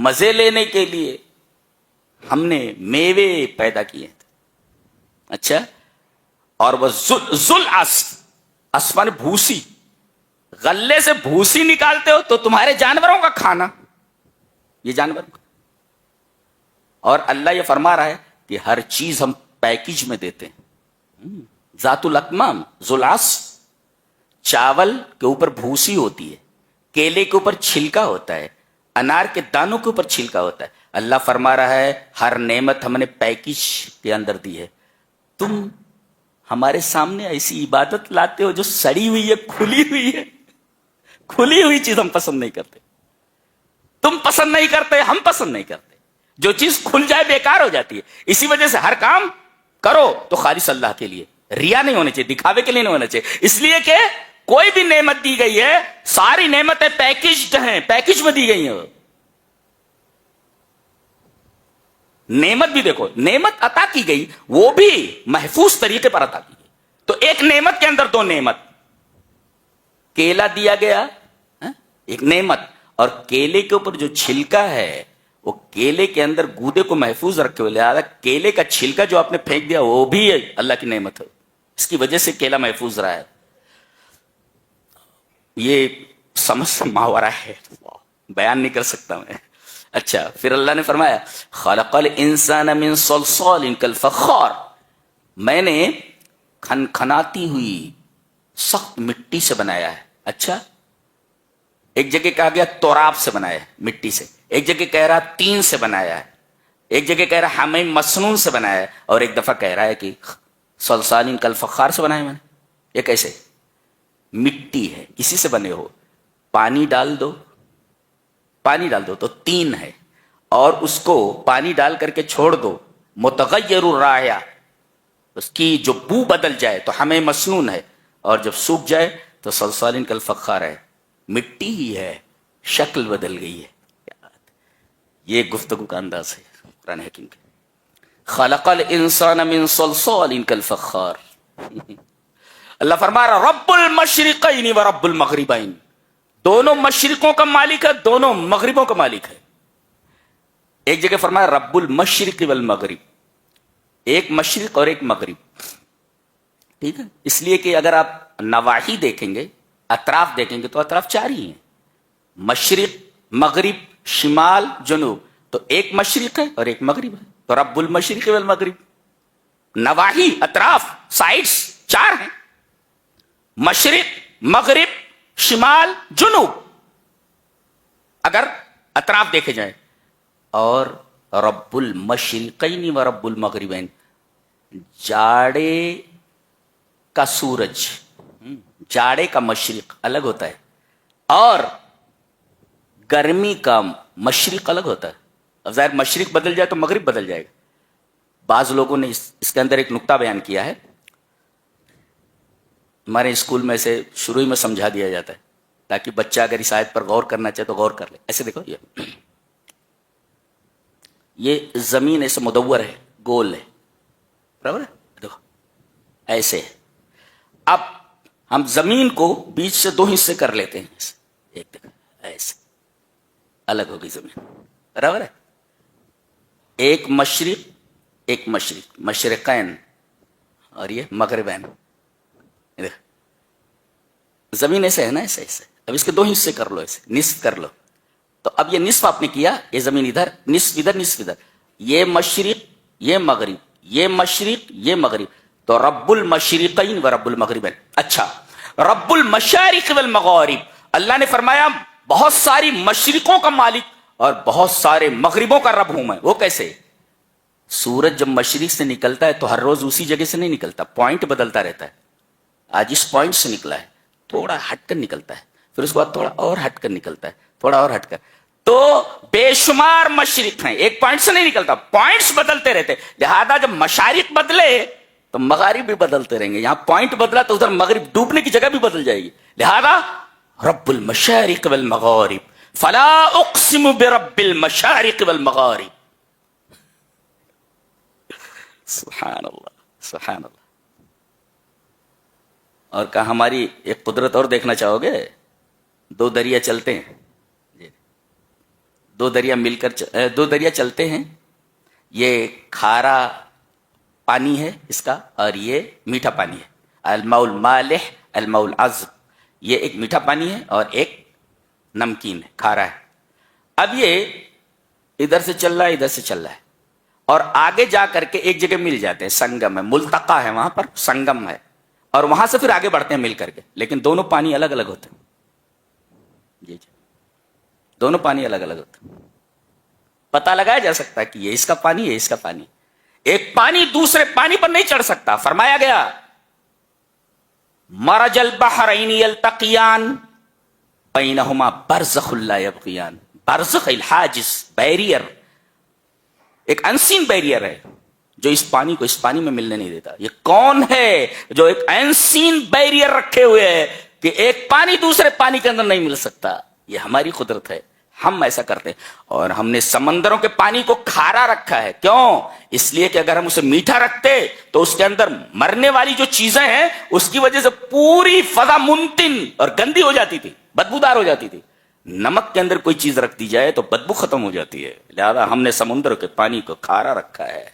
مزے لینے کے لیے ہم نے میوے پیدا کیے. اچھا. اور وہ ذوالعصف, اسمان بھوسی, غلے سے بھوسی نکالتے ہو تو تمہارے جانوروں کا کھانا, یہ جانور. اور اللہ یہ فرما رہا ہے کہ ہر چیز ہم پیکج میں دیتے ہیں. ذات الاکمام, ذوالعصف. چاول کے اوپر بھوسی ہوتی ہے, کیلے کے اوپر چھلکا ہوتا ہے, انار کے دانوں کے اوپر چھلکا ہوتا ہے. اللہ فرما رہا ہے ہر نعمت ہم نے پیکج کے اندر دی ہے. تم ہمارے سامنے ایسی عبادت لاتے ہو جو سڑی ہوئی ہے, کھلی ہوئی ہے. کھلی ہوئی چیز ہم پسند نہیں کرتے, تم پسند نہیں کرتے, ہم پسند نہیں کرتے. جو چیز کھل جائے بیکار ہو جاتی ہے. اسی وجہ سے ہر کام کرو تو خالص اللہ کے لیے, ریا نہیں ہونے چاہیے, دکھاوے کے لیے نہیں ہونا چاہیے. اس لیے کہ کوئی بھی نعمت دی گئی ہے, ساری نعمتیں پیکجڈ ہیں, پیکج میں دی گئی ہیں. نعمت بھی دیکھو, نعمت عطا کی گئی وہ بھی محفوظ طریقے پر عطا کی گئی. تو ایک نعمت کے اندر دو نعمت. کیلا دیا گیا, ایک نعمت, اور کیلے کے اوپر جو چھلکا ہے وہ کیلے کے اندر گودے کو محفوظ رکھے ہوئے, لہٰذا کیلے کا چھلکا جو آپ نے پھینک دیا وہ بھی اللہ کی نعمت ہے, اس کی وجہ سے کیلا محفوظ رہا ہے. یہ سمجھ سے ماورا ہے, بیان نہیں کر سکتا میں. اچھا. پھر اللہ نے فرمایا خلق الانسان من صلصال کالفخار, میں نے کھنکھناتی ہوئی سخت مٹی سے بنایا ہے. اچھا. ایک جگہ کہا گیا تراب سے بنایا ہے, مٹی سے. ایک جگہ کہہ رہا تین سے بنایا ہے. ایک جگہ کہہ رہا حمیم مسنون سے بنایا ہے. اور ایک دفعہ کہہ رہا ہے کہ صلصال کالفخار سے بنایا میں نے. یہ کیسے؟ مٹی ہے, کسی سے بنے ہو, پانی ڈال دو, پانی ڈال دو تو تین ہے, اور اس کو پانی ڈال کر کے چھوڑ دو, متغیر الرائحہ, اس کی جو بو بدل جائے تو ہمیں مسنون ہے، اور جب سوکھ جائے تو صلصال کالفخار ہے، مٹی ہی ہے، شکل بدل گئی ہے. یہ گفتگو کا انداز ہے قرآن حکیم کے. خلق الانسان من صلصال کالفخار. اللہ فرما رہا رب المشرقین و رب المغربین، دونوں مشرقوں کا مالک ہے، دونوں مغربوں کا مالک ہے. ایک جگہ فرمایا رب المشرق والمغرب، ایک مشرق اور ایک مغرب. ٹھیک ہے، اس لیے کہ اگر آپ نواحی دیکھیں گے، اطراف دیکھیں گے تو اطراف چار ہی ہیں، مشرق، مغرب، شمال، جنوب. تو ایک مشرق ہے اور ایک مغرب ہے، تو رب المشرق والمغرب. نواحی، اطراف، سائڈس چار ہیں، مشرق، مغرب، شمال، جنوب، اگر اطراف دیکھے جائیں. اور رب المشرقین و رب المغربین، جاڑے کا سورج، جاڑے کا مشرق الگ ہوتا ہے اور گرمی کا مشرق الگ ہوتا ہے. اب ظاہر مشرق بدل جائے تو مغرب بدل جائے گا. بعض لوگوں نے اس کے اندر ایک نقطہ بیان کیا ہے، ہمارے اسکول میں سے شروع میں سمجھا دیا جاتا ہے تاکہ بچہ اگر اس آیت پر غور کرنا چاہے تو غور کر لے. ایسے دیکھو، یہ زمین ایسے مدور ہے، گول ہے، برابر ہے، دیکھو ایسے ہے. اب ہم زمین کو بیچ سے دو حصے کر لیتے ہیں، ایک دیکھو ایسے الگ ہوگی زمین، برابر ہے. ایک مشرق، ایک مشرق، مشرقین، اور یہ مغربین. زمین ایسے ہے نا، ایسے ایسے. اب اس کے دو حصے کر لو، ایسے نصف کر لو. تو اب یہ نصف آپ نے کیا، یہ زمین ادھر، نصف ادھر، نصف ادھر. یہ مشرق، یہ مغرب، یہ مشرق، یہ مغرب. تو رب المشرقین و رب المغربین. اچھا، رب المشارق والمغارب، اللہ نے فرمایا بہت ساری مشرقوں کا مالک اور بہت سارے مغربوں کا رب ہوں میں. وہ کیسے؟ سورج جب مشرق سے نکلتا ہے تو ہر روز اسی جگہ سے نہیں نکلتا، پوائنٹ بدلتا رہتا ہے. آج اس پوائنٹ سے نکلا ہے، تھوڑا ہٹ کر نکلتا ہے، پھر اس کے بعد تھوڑا اور ہٹ کر نکلتا ہے، تھوڑا اور ہٹ کر. تو بے شمار مشرق ہیں، ایک پوائنٹ سے نہیں نکلتا، پوائنٹس بدلتے رہتے. لہذا جب مشارق بدلے تو مغارب بھی بدلتے رہیں گے. یہاں پوائنٹ بدلا تو ادھر مغرب ڈوبنے کی جگہ بھی بدل جائے گی. لہذا رب المشارق والمغارب، فلا اقسم برب المشارق والمغارب. سبحان اللہ، سبحان اللہ. اور کہا ہماری ایک قدرت اور دیکھنا چاہو گے؟ دو دریا چلتے ہیں، دو دریا مل کر دو دریا چلتے ہیں. یہ کھارا پانی ہے اس کا اور یہ میٹھا پانی ہے. الماء المالح، الماء العذب. یہ ایک میٹھا پانی ہے اور ایک نمکین ہے، کھارا ہے. اب یہ ادھر سے چل رہا ہے، ادھر سے چل رہا ہے، اور آگے جا کر کے ایک جگہ مل جاتے ہیں، سنگم ہے، ملتقا ہے، وہاں پر سنگم ہے، اور وہاں سے پھر آگے بڑھتے ہیں مل کر کے. لیکن دونوں پانی الگ الگ ہوتے ہیں. جی جی، دونوں پانی الگ الگ ہوتے ہیں. پتہ لگایا جا سکتا ہے کہ یہ اس کا پانی ہے، اس کا پانی. ایک پانی دوسرے پانی پر نہیں چڑھ سکتا. فرمایا گیا مرج البحرین یلتقیان بینہما برزخ لا یبغیان. برزخ الحاجز، بیریئر، ایک انسین بیریئر ہے جو اس پانی کو اس پانی میں ملنے نہیں دیتا. یہ کون ہے جو ایک انسین بیریئر رکھے ہوئے ہے کہ ایک پانی دوسرے پانی کے اندر نہیں مل سکتا؟ یہ ہماری قدرت ہے، ہم ایسا کرتے ہیں. اور ہم نے سمندروں کے پانی کو کھارا رکھا ہے. کیوں؟ اس لیے کہ اگر ہم اسے میٹھا رکھتے تو اس کے اندر مرنے والی جو چیزیں ہیں اس کی وجہ سے پوری فضا منتن اور گندی ہو جاتی تھی، بدبودار ہو جاتی تھی. نمک کے اندر کوئی چیز رکھ دی جائے تو بدبو ختم ہو جاتی ہے. لہذا ہم نے سمندر کے پانی کو کھارا رکھا ہے.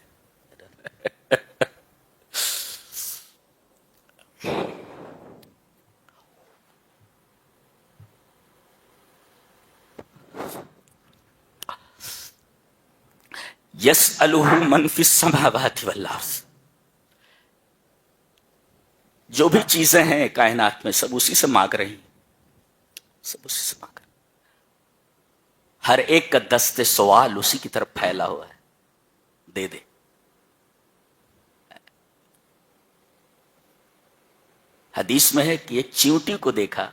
یسألہ من فی السماوات والارض. جو بھی چیزیں ہیں کائنات میں سب اسی سے مانگ رہی ہیں، سب اسی سے مانگ رہی. ہر ایک کا دست سوال اسی کی طرف پھیلا ہوا ہے، دے دے. حدیث میں ہے کہ ایک چیونٹی کو دیکھا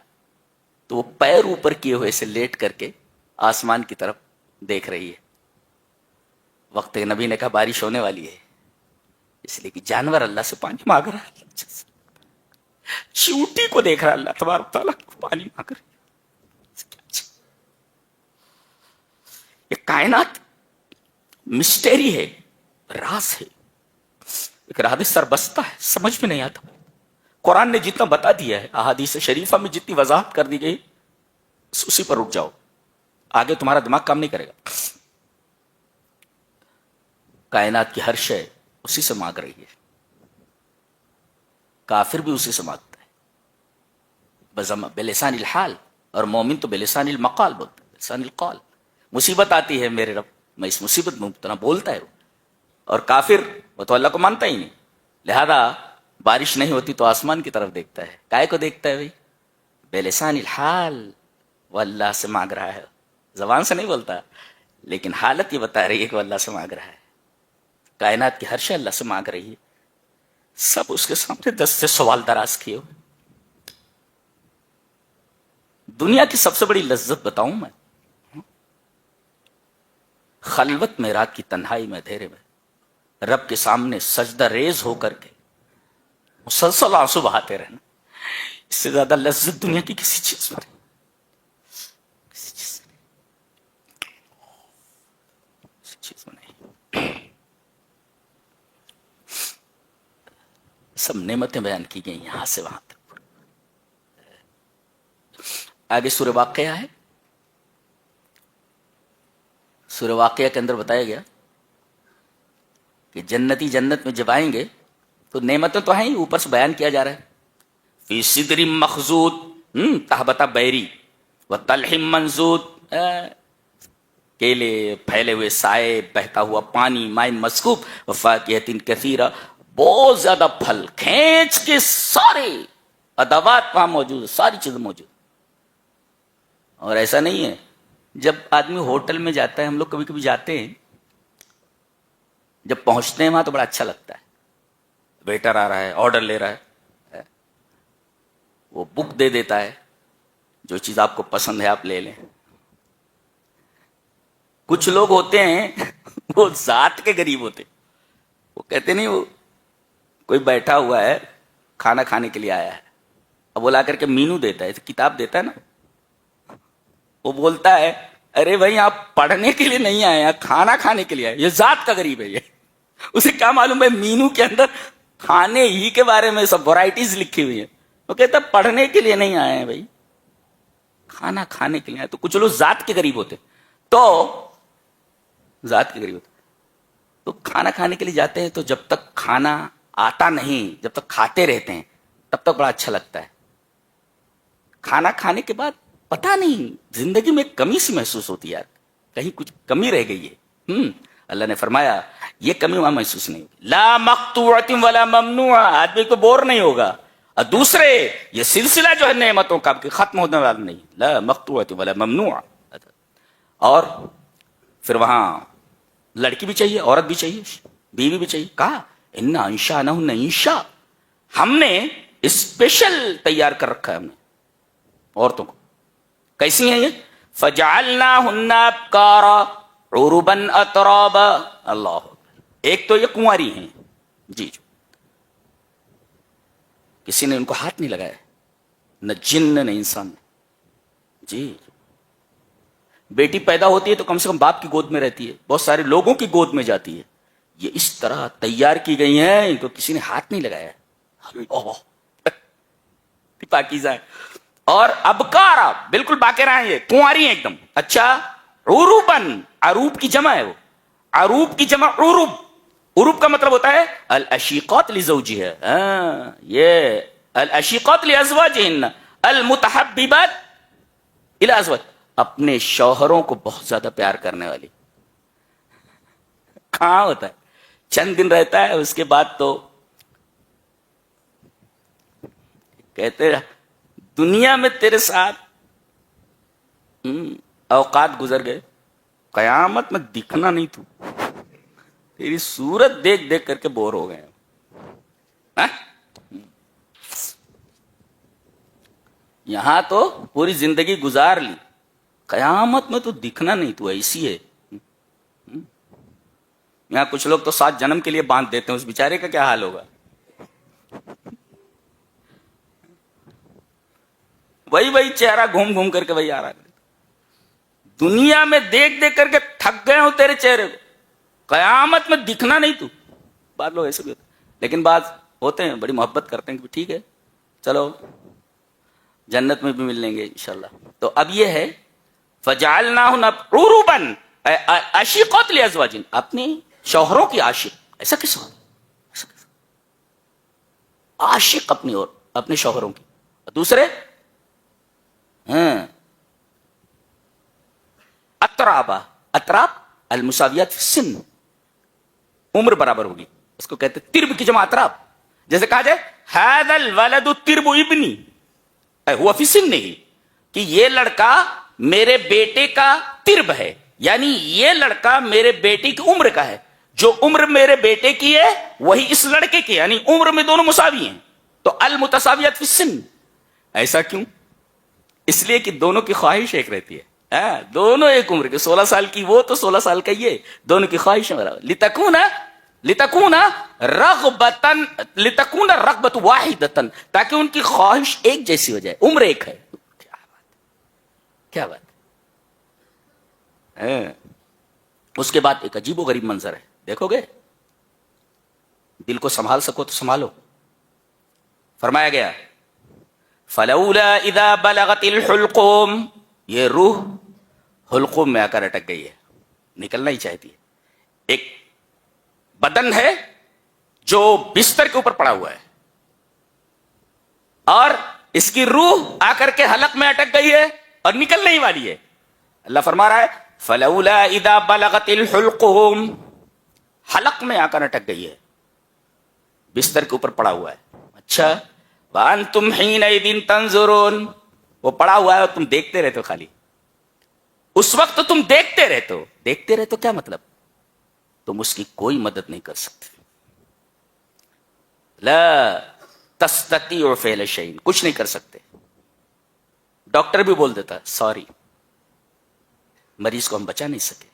تو وہ پیر اوپر کیے ہوئے سے لیٹ کر کے آسمان کی طرف دیکھ رہی ہے. وقت نبی نے کہا بارش ہونے والی ہے. اس لیے کہ جانور اللہ سے پانی مانگ رہا ہے, چیونٹی کو دیکھ رہا ہے اللہ تبارک تعالیٰ پانی مانگ رہا ہے. یہ کائنات مسٹری ہے, راز ہے, ایک راز سر بستا ہے, سمجھ میں نہیں آتا. قرآن نے جتنا بتا دیا ہے, احادیث شریفہ میں جتنی وضاحت کر دی گئی, اسی پر رک جاؤ, آگے تمہارا دماغ کام نہیں کرے گا. کائنات کی ہر شے اسی سے مانگ رہی ہے, کافر بھی اسی سے مانگتا ہے بلسان الحال, اور مومن تو بلسان المقال بولتا ہے, بلسان القال. مصیبت آتی ہے میرے رب, میں اس مصیبت میں مبتلا, بولتا ہے وہ. اور کافر وہ تو اللہ کو مانتا ہی نہیں, لہذا بارش نہیں ہوتی تو آسمان کی طرف دیکھتا ہے. کائے کو دیکھتا ہے بھائی؟ بلسان الحال, وہ اللہ سے مانگ رہا ہے, زبان سے نہیں بولتا, لیکن حالت یہ بتا رہی ہے کہ وہ اللہ سے مانگ رہا ہے. کائنات کی ہر شے اللہ سے مانگ رہی ہے, سب اس کے سامنے 10 سے سوال دراز کیے ہوئے. دنیا کی سب سے بڑی لذت بتاؤں میں, خلوت میں رات کی تنہائی میں اندھیرے میں رب کے سامنے سجدہ ریز ہو کر کے مسلسل آنسو بہاتے رہنا, اس سے زیادہ لذت دنیا کی کسی چیز میں نہیں, کسی چیز میں نہیں. سب نعمتیں بیان کی گئی یہاں سے وہاں تک. آگے سورہ واقعہ ہے, سورہ واقعہ کے اندر بتایا گیا کہ جنتی جنت میں جب آئیں گے تو نعمتیں تو ہیں, اوپر سے بیان کیا جا رہا ہے. فی صدر مخضود, تہبتا بیری, و طلح منضود, کیلے پھیلے ہوئے سائے, بہتا ہوا پانی, ماء مسکوب, و فاکہۃ کثیرہ, بہت زیادہ پھل, کھینچ کے سارے ادوات وہاں موجود, ساری چیزیں موجود. اور ایسا نہیں ہے, جب آدمی ہوٹل میں جاتا ہے, ہم لوگ کبھی کبھی جاتے ہیں, جب پہنچتے ہیں وہاں تو بڑا اچھا لگتا ہے, ویٹر آ رہا ہے, آرڈر لے رہا ہے, وہ بک دے دیتا ہے, جو چیز آپ کو پسند ہے آپ لے لیں. کچھ لوگ ہوتے ہیں وہ ذات کے غریب ہوتے, وہ کہتے نہیں, وہ کوئی بیٹھا ہوا ہے کھانا کھانے کے لیے آیا ہے, اب وہ لا کر کے مینو دیتا ہے, کتاب دیتا ہے نا, وہ بولتا ہے ارے بھائی آپ پڑھنے کے لیے نہیں آئے, کھانا کھانے کے لیے آئے. یہ ذات کا غریب ہے, یہ اسے کیا معلوم ہے مینو کے اندر کھانے ہی کے بارے میں سب ورائٹیز لکھی ہوئی ہیں. وہ کہتا ہے پڑھنے کے لیے نہیں آئے ہیں بھائی, کھانا کھانے کے لیے آئے. تو کچھ لوگ ذات کے غریب ہوتے, تو ذات کے غریب ہوتے, تو کھانا کھانے کے لیے جاتے ہیں, تو جب تک کھانا آتا نہیں, جب تک کھاتے رہتے ہیں تب تک بڑا اچھا لگتا ہے. کھانا کھانے کے بعد پتا نہیں زندگی میں کمی سی محسوس ہوتی ہے, یار کہیں کچھ کمی رہ گئی ہے. اللہ نے فرمایا یہ کمی وہاں محسوس نہیں ہوگی. لا مقطوعۃ ولا ممنوع, آدمی کو بور نہیں ہوگا. اور دوسرے یہ سلسلہ جو ہے نعمتوں کا ختم ہونے والا نہیں, لا مقطوعۃ ولا ممنوع. اور پھر وہاں لڑکی بھی چاہیے, عورت بھی چاہیے, بیوی بھی چاہیے. کہا انا انشأناہن انشاء, ہم نے اسپیشل تیار کر رکھا ہے ہم نے عورتوں کو. کیسی ہیں یہ؟ فجعلناہن ابکارا عربا اترابا. اللہ, ایک تو یہ کنواری ہیں جی, جو کسی نے ان کو ہاتھ نہیں لگایا, نہ جن نہ انسان جی. بیٹی پیدا ہوتی ہے تو کم سے کم باپ کی گود میں رہتی ہے, بہت سارے لوگوں کی گود میں جاتی ہے. یہ اس طرح تیار کی گئی ہیں, ان کو کسی نے ہاتھ نہیں لگایا. پاکیزہ ہے. اور ابکارا, بالکل باقیرہ ہیں, یہ کنواری ہیں ایک دم. اچھا, عروبن, عروب کی جمع ہے, وہ عروب کی جمع عروب. عروب کا مطلب ہوتا ہے الاشیقات لزوجها, یہ الاشیقات لازواجهن المتحببات الى ازواج, اپنے شوہروں کو بہت زیادہ پیار کرنے والی. کہاں ہوتا ہے, چند دن رہتا ہے, اس کے بعد تو کہتے دنیا میں تیرے ساتھ اوقات گزر گئے, قیامت میں دکھنا نہیں, تو تیری صورت دیکھ دیکھ کر کے بور ہو گئے. یہاں تو پوری زندگی گزار لی, قیامت میں تو دکھنا نہیں, تو ایسی ہے. یہاں کچھ لوگ تو 7 جنم کے لیے باندھ دیتے ہیں، اس بیچارے کا کیا حال ہوگا؟ وہی چہرہ گھوم گھوم کر کے وہی آ رہا ہے. دنیا میں دیکھ دیکھ کر کے تھک گئے ہو تیرے چہرے کو، قیامت میں دکھنا نہیں تو. بعض لوگ ایسے بھی ہوتے ہیں، لیکن بعض ہوتے ہیں بڑی محبت کرتے ہیں کہ ٹھیک ہے چلو جنت میں بھی مل لیں گے انشاءاللہ. تو اب یہ ہے فَجَعَلْنَاهُنَّ عُرُبًا عَشِيقَاتٍ لِأَزْوَاجِهِمْ، اپنے شوہروں کی عاشق. ایسا کس ہو؟ عاشق اپنی اور اپنے شوہروں کی. دوسرے اترابا، اتراب المساویات فی السن، عمر برابر ہوگی، اس کو کہتے ترب کی جمع اتراب. جیسے کہا جائے هذا الولد ترب ابنی هو فی سنہ، کہ یہ لڑکا میرے بیٹے کا ترب ہے، یعنی یہ لڑکا میرے بیٹے کی عمر کا ہے. جو عمر میرے بیٹے کی ہے وہی اس لڑکے کی، یعنی عمر میں دونوں مساوی ہیں. تو المتساویات فی السن. ایسا کیوں؟ اس لیے کہ دونوں کی خواہش ایک رہتی ہے. دونوں ایک عمر کے، 16 سال کی وہ تو 16 سال کا یہ، دونوں کی خواہش برابر. لتکون رغبت واحدتن، تاکہ ان کی خواہش ایک جیسی ہو جائے، عمر ایک ہے. کیا بات ہے. اس کے بعد ایک عجیب و غریب منظر ہے، دیکھو گے دل کو سنبھال سکو تو سنبھالو. فرمایا گیا فلولا اذا بلغت الحلقوم، یہ روح حلقوم میں آ کر اٹک گئی ہے، نکلنا ہی چاہتی ہے. ایک بدن ہے جو بستر کے اوپر پڑا ہوا ہے، اور اس کی روح آ کر کے حلق میں اٹک گئی ہے اور نکلنے ہی والی ہے. اللہ فرما رہا ہے فلولا اذا بلغت الحلقوم، حلق میں آ کر اٹک گئی ہے، بستر کے اوپر پڑا ہوا ہے. اچھا وانتم حینئذ تنظرون، وہ پڑا ہوا ہے اور تم دیکھتے رہتے ہو. خالی اس وقت تم دیکھتے رہتے ہو. دیکھتے رہتے ہو کیا مطلب؟ تم اس کی کوئی مدد نہیں کر سکتے. لا تستطيع فعل شيء، کچھ نہیں کر سکتے. ڈاکٹر بھی بول دیتا سوری، مریض کو ہم بچا نہیں سکے،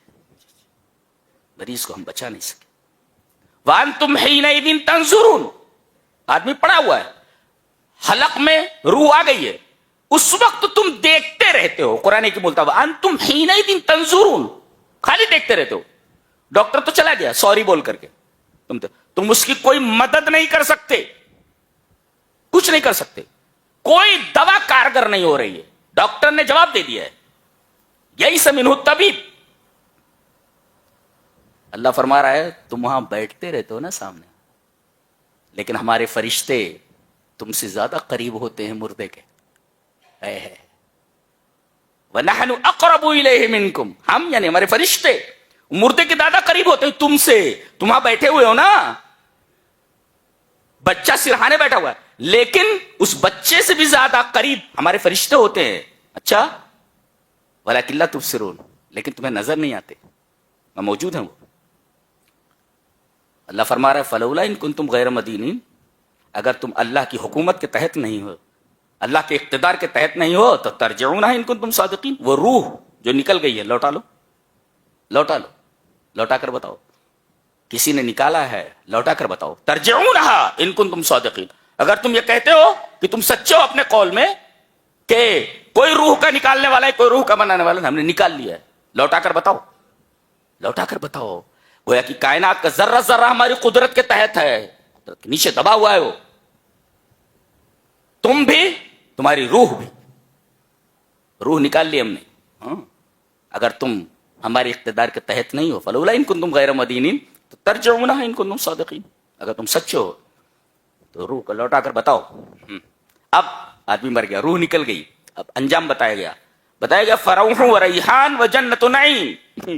مریض کو ہم بچا نہیں سکے. وانتم حینئذ تنظرون، آدمی پڑا ہوا ہے، حلق میں روح آ گئی ہے، اس وقت تم دیکھتے رہتے ہو. قرآن کی بولتا ہوا انتم حینئذ تنظرون، خالی دیکھتے رہتے ہو. ڈاکٹر تو چلا گیا سوری بول کر کے، تم اس کی کوئی مدد نہیں کر سکتے، کچھ نہیں کر سکتے. کوئی دوا کارگر نہیں ہو رہی ہے. ڈاکٹر نے جواب دے دیا ہے یہی منہ الطبیب. اللہ فرما رہا ہے تم وہاں بیٹھتے رہتے ہو نا سامنے، لیکن ہمارے فرشتے تم سے زیادہ قریب ہوتے ہیں مردے کے. وَنَحْنُ أَقْرَبُ إِلَيْهِ مِنْكُمْ، ہم یعنی ہمارے فرشتے مردے کے زیادہ قریب ہوتے ہیں تم سے. تم وہاں بیٹھے ہوئے ہو نا، بچہ سرہانے بیٹھا ہوا ہے، لیکن اس بچے سے بھی زیادہ قریب ہمارے فرشتے ہوتے ہیں. اچھا وَلَكِنْ لَا تُبْصِرُونَ، لیکن تمہیں نظر نہیں آتے، میں موجود ہیں وہ. اللہ فرما رہا ہے فَلَوْلَا إِن كُنْتُمْ غَيْرَ مَدِينِينَ، اگر تم اللہ کی حکومت کے تحت نہیں ہو، اللہ کے اقتدار کے تحت نہیں ہو، تو ترجعونها إن كنتم صادقين، وہ روح جو نکل گئی ہے لوٹا لو، لوٹا لو، لوٹا کر بتاؤ. کسی نے نکالا ہے، لوٹا کر بتاؤ. ترجعونها إن كنتم صادقين، اگر تم یہ کہتے ہو کہ تم سچے ہو اپنے قول میں کہ کوئی روح کا نکالنے والا ہے، کوئی روح کا بنانے والا ہے، ہم نے نکال لیا ہے، لوٹا کر بتاؤ، لوٹا کر بتاؤ. گویا کہ کائنات کا ذرہ ذرہ ہماری قدرت کے تحت ہے، قدرت کے نیچے دبا ہوا ہے وہ. تم بھی، تمہاری روح بھی، روح نکال لی ہم نے. اگر تم ہمارے اقتدار کے تحت نہیں ہو، فلولا ان کنتم غیر مدینین تو ترجعونها ان کنتم صادقین، اگر تم سچے ہو تو روح کو لوٹا کر بتاؤ. اب آدمی مر گیا، روح نکل گئی، اب انجام بتایا گیا فروح و ریحان و جنت نعیم،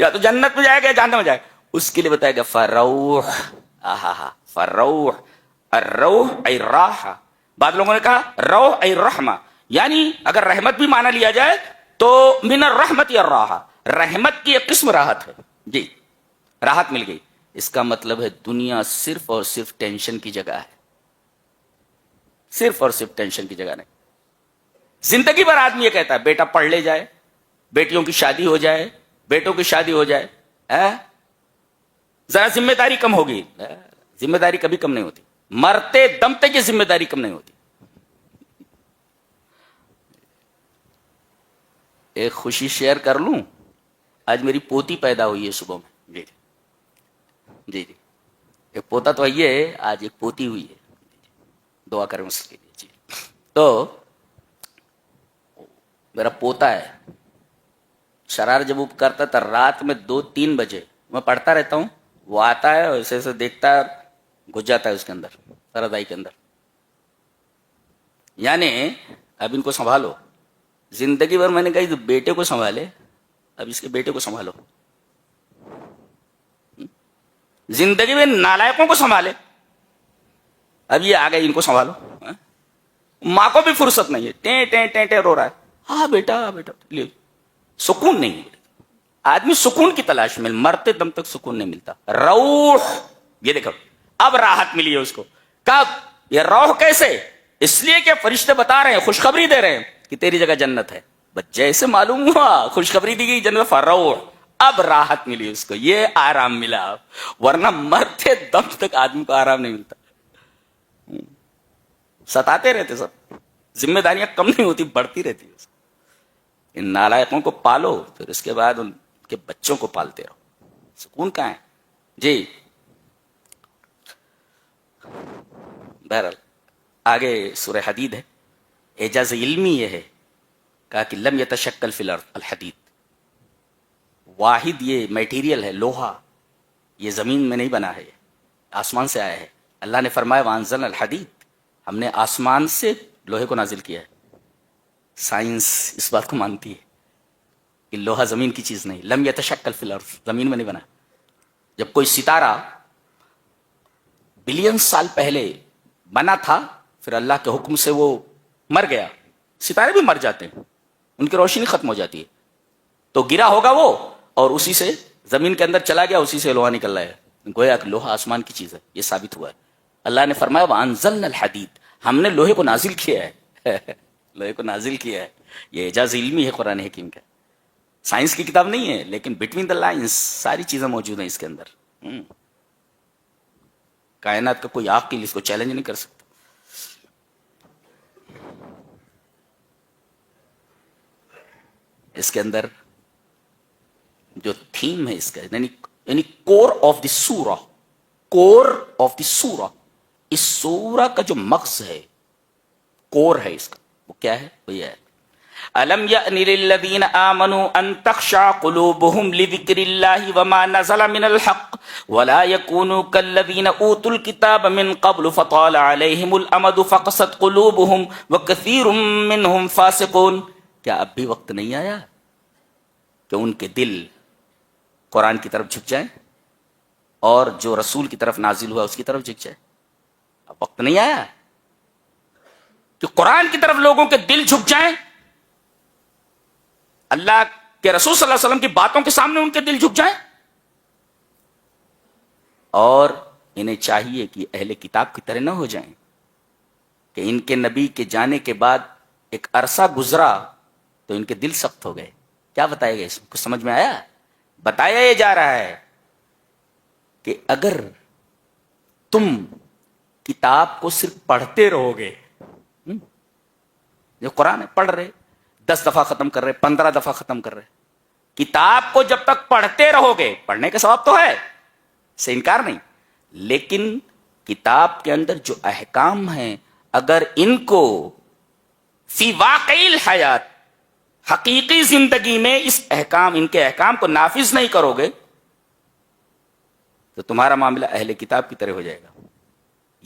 یا تو جنت میں جائے گا جہنم میں جائے گا. اس کے لیے بتایا گیا فروح، فروح، الروح ای راحہ. بعض لوگوں نے کہا روح ای رحمہ، یعنی اگر رحمت بھی معنی لیا جائے تو من الرحمت یا راحہ، رحمت کی ایک قسم راحت ہے. جی راحت مل گئی. اس کا مطلب ہے دنیا صرف اور صرف ٹینشن کی جگہ ہے، صرف اور صرف ٹینشن کی جگہ نہیں. زندگی بھر آدمی یہ کہتا ہے بیٹا پڑھ لے جائے، بیٹیوں کی شادی ہو جائے، بیٹوں کی شادی ہو جائے. ذرا ذمہ داری کم ہوگی. ذمہ داری کبھی کم نہیں ہوتی, مرتے دم تک یہ ذمہ داری کم نہیں ہوتی. ایک خوشی شیئر کر لوں, آج میری پوتی پیدا ہوئی ہے صبح میں. جی جی جی, ایک پوتا تو یہ ہے, آج ایک پوتی ہوئی ہے, دعا کریں اس کے لیے. جی, تو میرا پوتا ہے, شرار جب وہ کرتا تھا رات میں 2-3 بجے, میں پڑھتا رہتا ہوں, وہ آتا ہے ایسے ایسے دیکھتا ہے, گھس جاتا ہے اس کے اندر, رضائی کے اندر. یعنی اب ان کو سنبھالو. زندگی بھر میں نے کہا بیٹے کو سنبھالے, اب اس کے بیٹے کو سنبھالو. زندگی میں نالائقوں کو سنبھالے, اب یہ آ گئے, ان کو سنبھالو. ماں کو بھی فرصت نہیں ہے, ٹیں ٹیں ٹیں ٹیں رو رہا ہے. ہاں بیٹا بیٹا, سکون نہیں ہے. آدمی سکون کی تلاش میں, مرتے دم تک سکون نہیں ملتا. روح, یہ دیکھو اب راحت ملی ہے اس کو. کب؟ یہ روح کیسے؟ اس لیے کہ فرشتے بتا رہے ہیں, خوشخبری دے رہے ہیں کہ تیری جگہ جنت ہے. بس جیسے معلوم ہوا خوشخبری دی گئی جنت, فروح, اب راحت ملی اس کو, یہ آرام ملا. ورنہ مرتے دم تک آدمی کو آرام نہیں ملتا, ستاتے رہتے سب, ذمہ داریاں کم نہیں ہوتی, بڑھتی رہتی. ان نالائقوں کو پالو, پھر اس کے بعد ان کے بچوں کو پالتے رہو. سکون کہاں ہے؟ جی بہرحال آگے سورہ حدید ہے. اعجاز علمی یہ ہے, کہا کہ لم یتشکل فی الارض الحدید, واحد یہ میٹیریل ہے, لوہا, یہ زمین میں نہیں بنا ہے, آسمان سے آیا ہے. اللہ نے فرمایا وانزلنا الحدید, ہم نے آسمان سے لوہے کو نازل کیا ہے. سائنس اس بات کو مانتی ہے کہ لوہا زمین کی چیز نہیں. لم یتشکل فی الارض, زمین میں نہیں بنا. جب کوئی ستارہ بلین سال پہلے بنا تھا, پھر اللہ کے حکم سے وہ مر گیا. ستارے بھی مر جاتے ہیں, ان کی روشنی ختم ہو جاتی ہے, تو گرا ہوگا وہ, اور اسی سے زمین کے اندر چلا گیا, اسی سے لوہا نکل رہا ہے. گویا کہ لوہا آسمان کی چیز ہے, یہ ثابت ہوا ہے. اللہ نے فرمایا وانزلنا الحدید, ہم نے لوہے کو نازل کیا ہے. لوہے کو نازل کیا ہے. یہ اعجاز علمی ہے قرآن حکیم کا, سائنس کی کتاب نہیں ہے, لیکن بٹوین دا لائنز ساری چیزیں موجود ہیں اس کے اندر. کائنات کا کوئی عاقل اس کو چیلنج نہیں کر سکتا. اس کے اندر جو تھیم ہے اس کا, یعنی کور آف دی سورہ, کور آف دی سورہ, اس سورہ کا جو مغز ہے, کور ہے اس کا, وہ کیا ہے؟ وہ یہ ہے الم یأن للذین آمنوا ان تخشع قلوبهم لذکر اللہ وما نزل من الحق ولا يكونوا كالذین اوتوا الكتاب من قبل فطال علیہم الامد فقست قلوبهم وکثیر منهم فاسقون. کیا اب بھی وقت نہیں آیا کہ ان کے دل قرآن کی طرف جھک جائیں اور جو رسول کی طرف نازل ہوا اس کی طرف جھک جائے؟ اب وقت نہیں آیا کہ قرآن کی طرف لوگوں کے دل جھک جائیں, اللہ کے رسول صلی اللہ علیہ وسلم کی باتوں کے سامنے ان کے دل جھک جائیں؟ اور انہیں چاہیے کہ اہل کتاب کی طرح نہ ہو جائیں کہ ان کے نبی کے جانے کے بعد ایک عرصہ گزرا تو ان کے دل سخت ہو گئے. کیا بتایا گیا اس کو سمجھ میں آیا؟ بتایا یہ جا رہا ہے کہ اگر تم کتاب کو صرف پڑھتے رہو گے, جو قرآن ہے پڑھ رہے, 10 دفعہ ختم کر رہے, 15 دفعہ ختم کر رہے, کتاب کو جب تک پڑھتے رہو گے, پڑھنے کا ثواب تو ہے, سے انکار نہیں, لیکن کتاب کے اندر جو احکام ہیں اگر ان کو فی واقعی الحیات, حقیقی زندگی میں اس احکام, ان کے احکام کو نافذ نہیں کرو گے تو تمہارا معاملہ اہل کتاب کی طرح ہو جائے گا.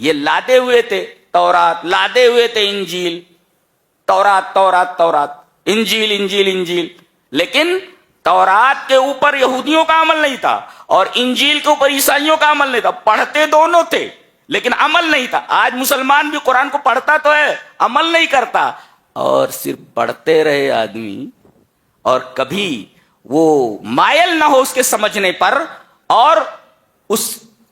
یہ لادے ہوئے تھے تورات, لادے ہوئے تھے انجیل, تورات تورات تورات, انجیل انجیل انجیل, لیکن تورات کے اوپر یہودیوں کا عمل نہیں تھا اور انجیل کے اوپر عیسائیوں کا عمل نہیں تھا. پڑھتے دونوں تھے لیکن عمل نہیں تھا. آج مسلمان بھی قرآن کو پڑھتا تو ہے, عمل نہیں کرتا, اور صرف پڑھتے رہے آدمی, اور کبھی وہ مائل نہ ہو اس کے سمجھنے پر اور اس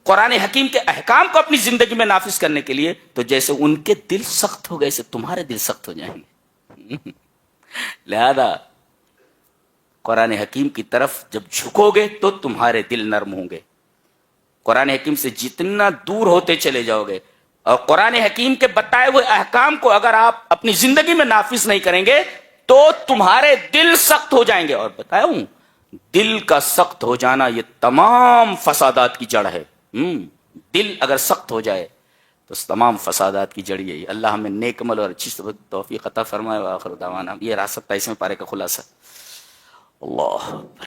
قرآن حکیم کے احکام کو اپنی زندگی میں نافذ کرنے کے لیے, تو جیسے ان کے دل سخت ہو گئے ایسے تمہارے دل سخت ہو جائیں گے. لہذا قرآن حکیم کی طرف جب جھکو گے تو تمہارے دل نرم ہوں گے. قرآن حکیم سے جتنا دور ہوتے چلے جاؤ گے اور قرآن حکیم کے بتائے ہوئے احکام کو اگر آپ اپنی زندگی میں نافذ نہیں کریں گے تو تمہارے دل سخت ہو جائیں گے. اور بتایا ہوں دل کا سخت ہو جانا یہ تمام فسادات کی جڑ ہے. دل اگر سخت ہو جائے تو تمام فسادات کی جڑ یہی. اللہ ہمیں نیک عمل اور اچھی توفیق عطا فرمائے. وآخر دعوانا. یہ رہا 27ویں پارے کا خلاصہ. اللہ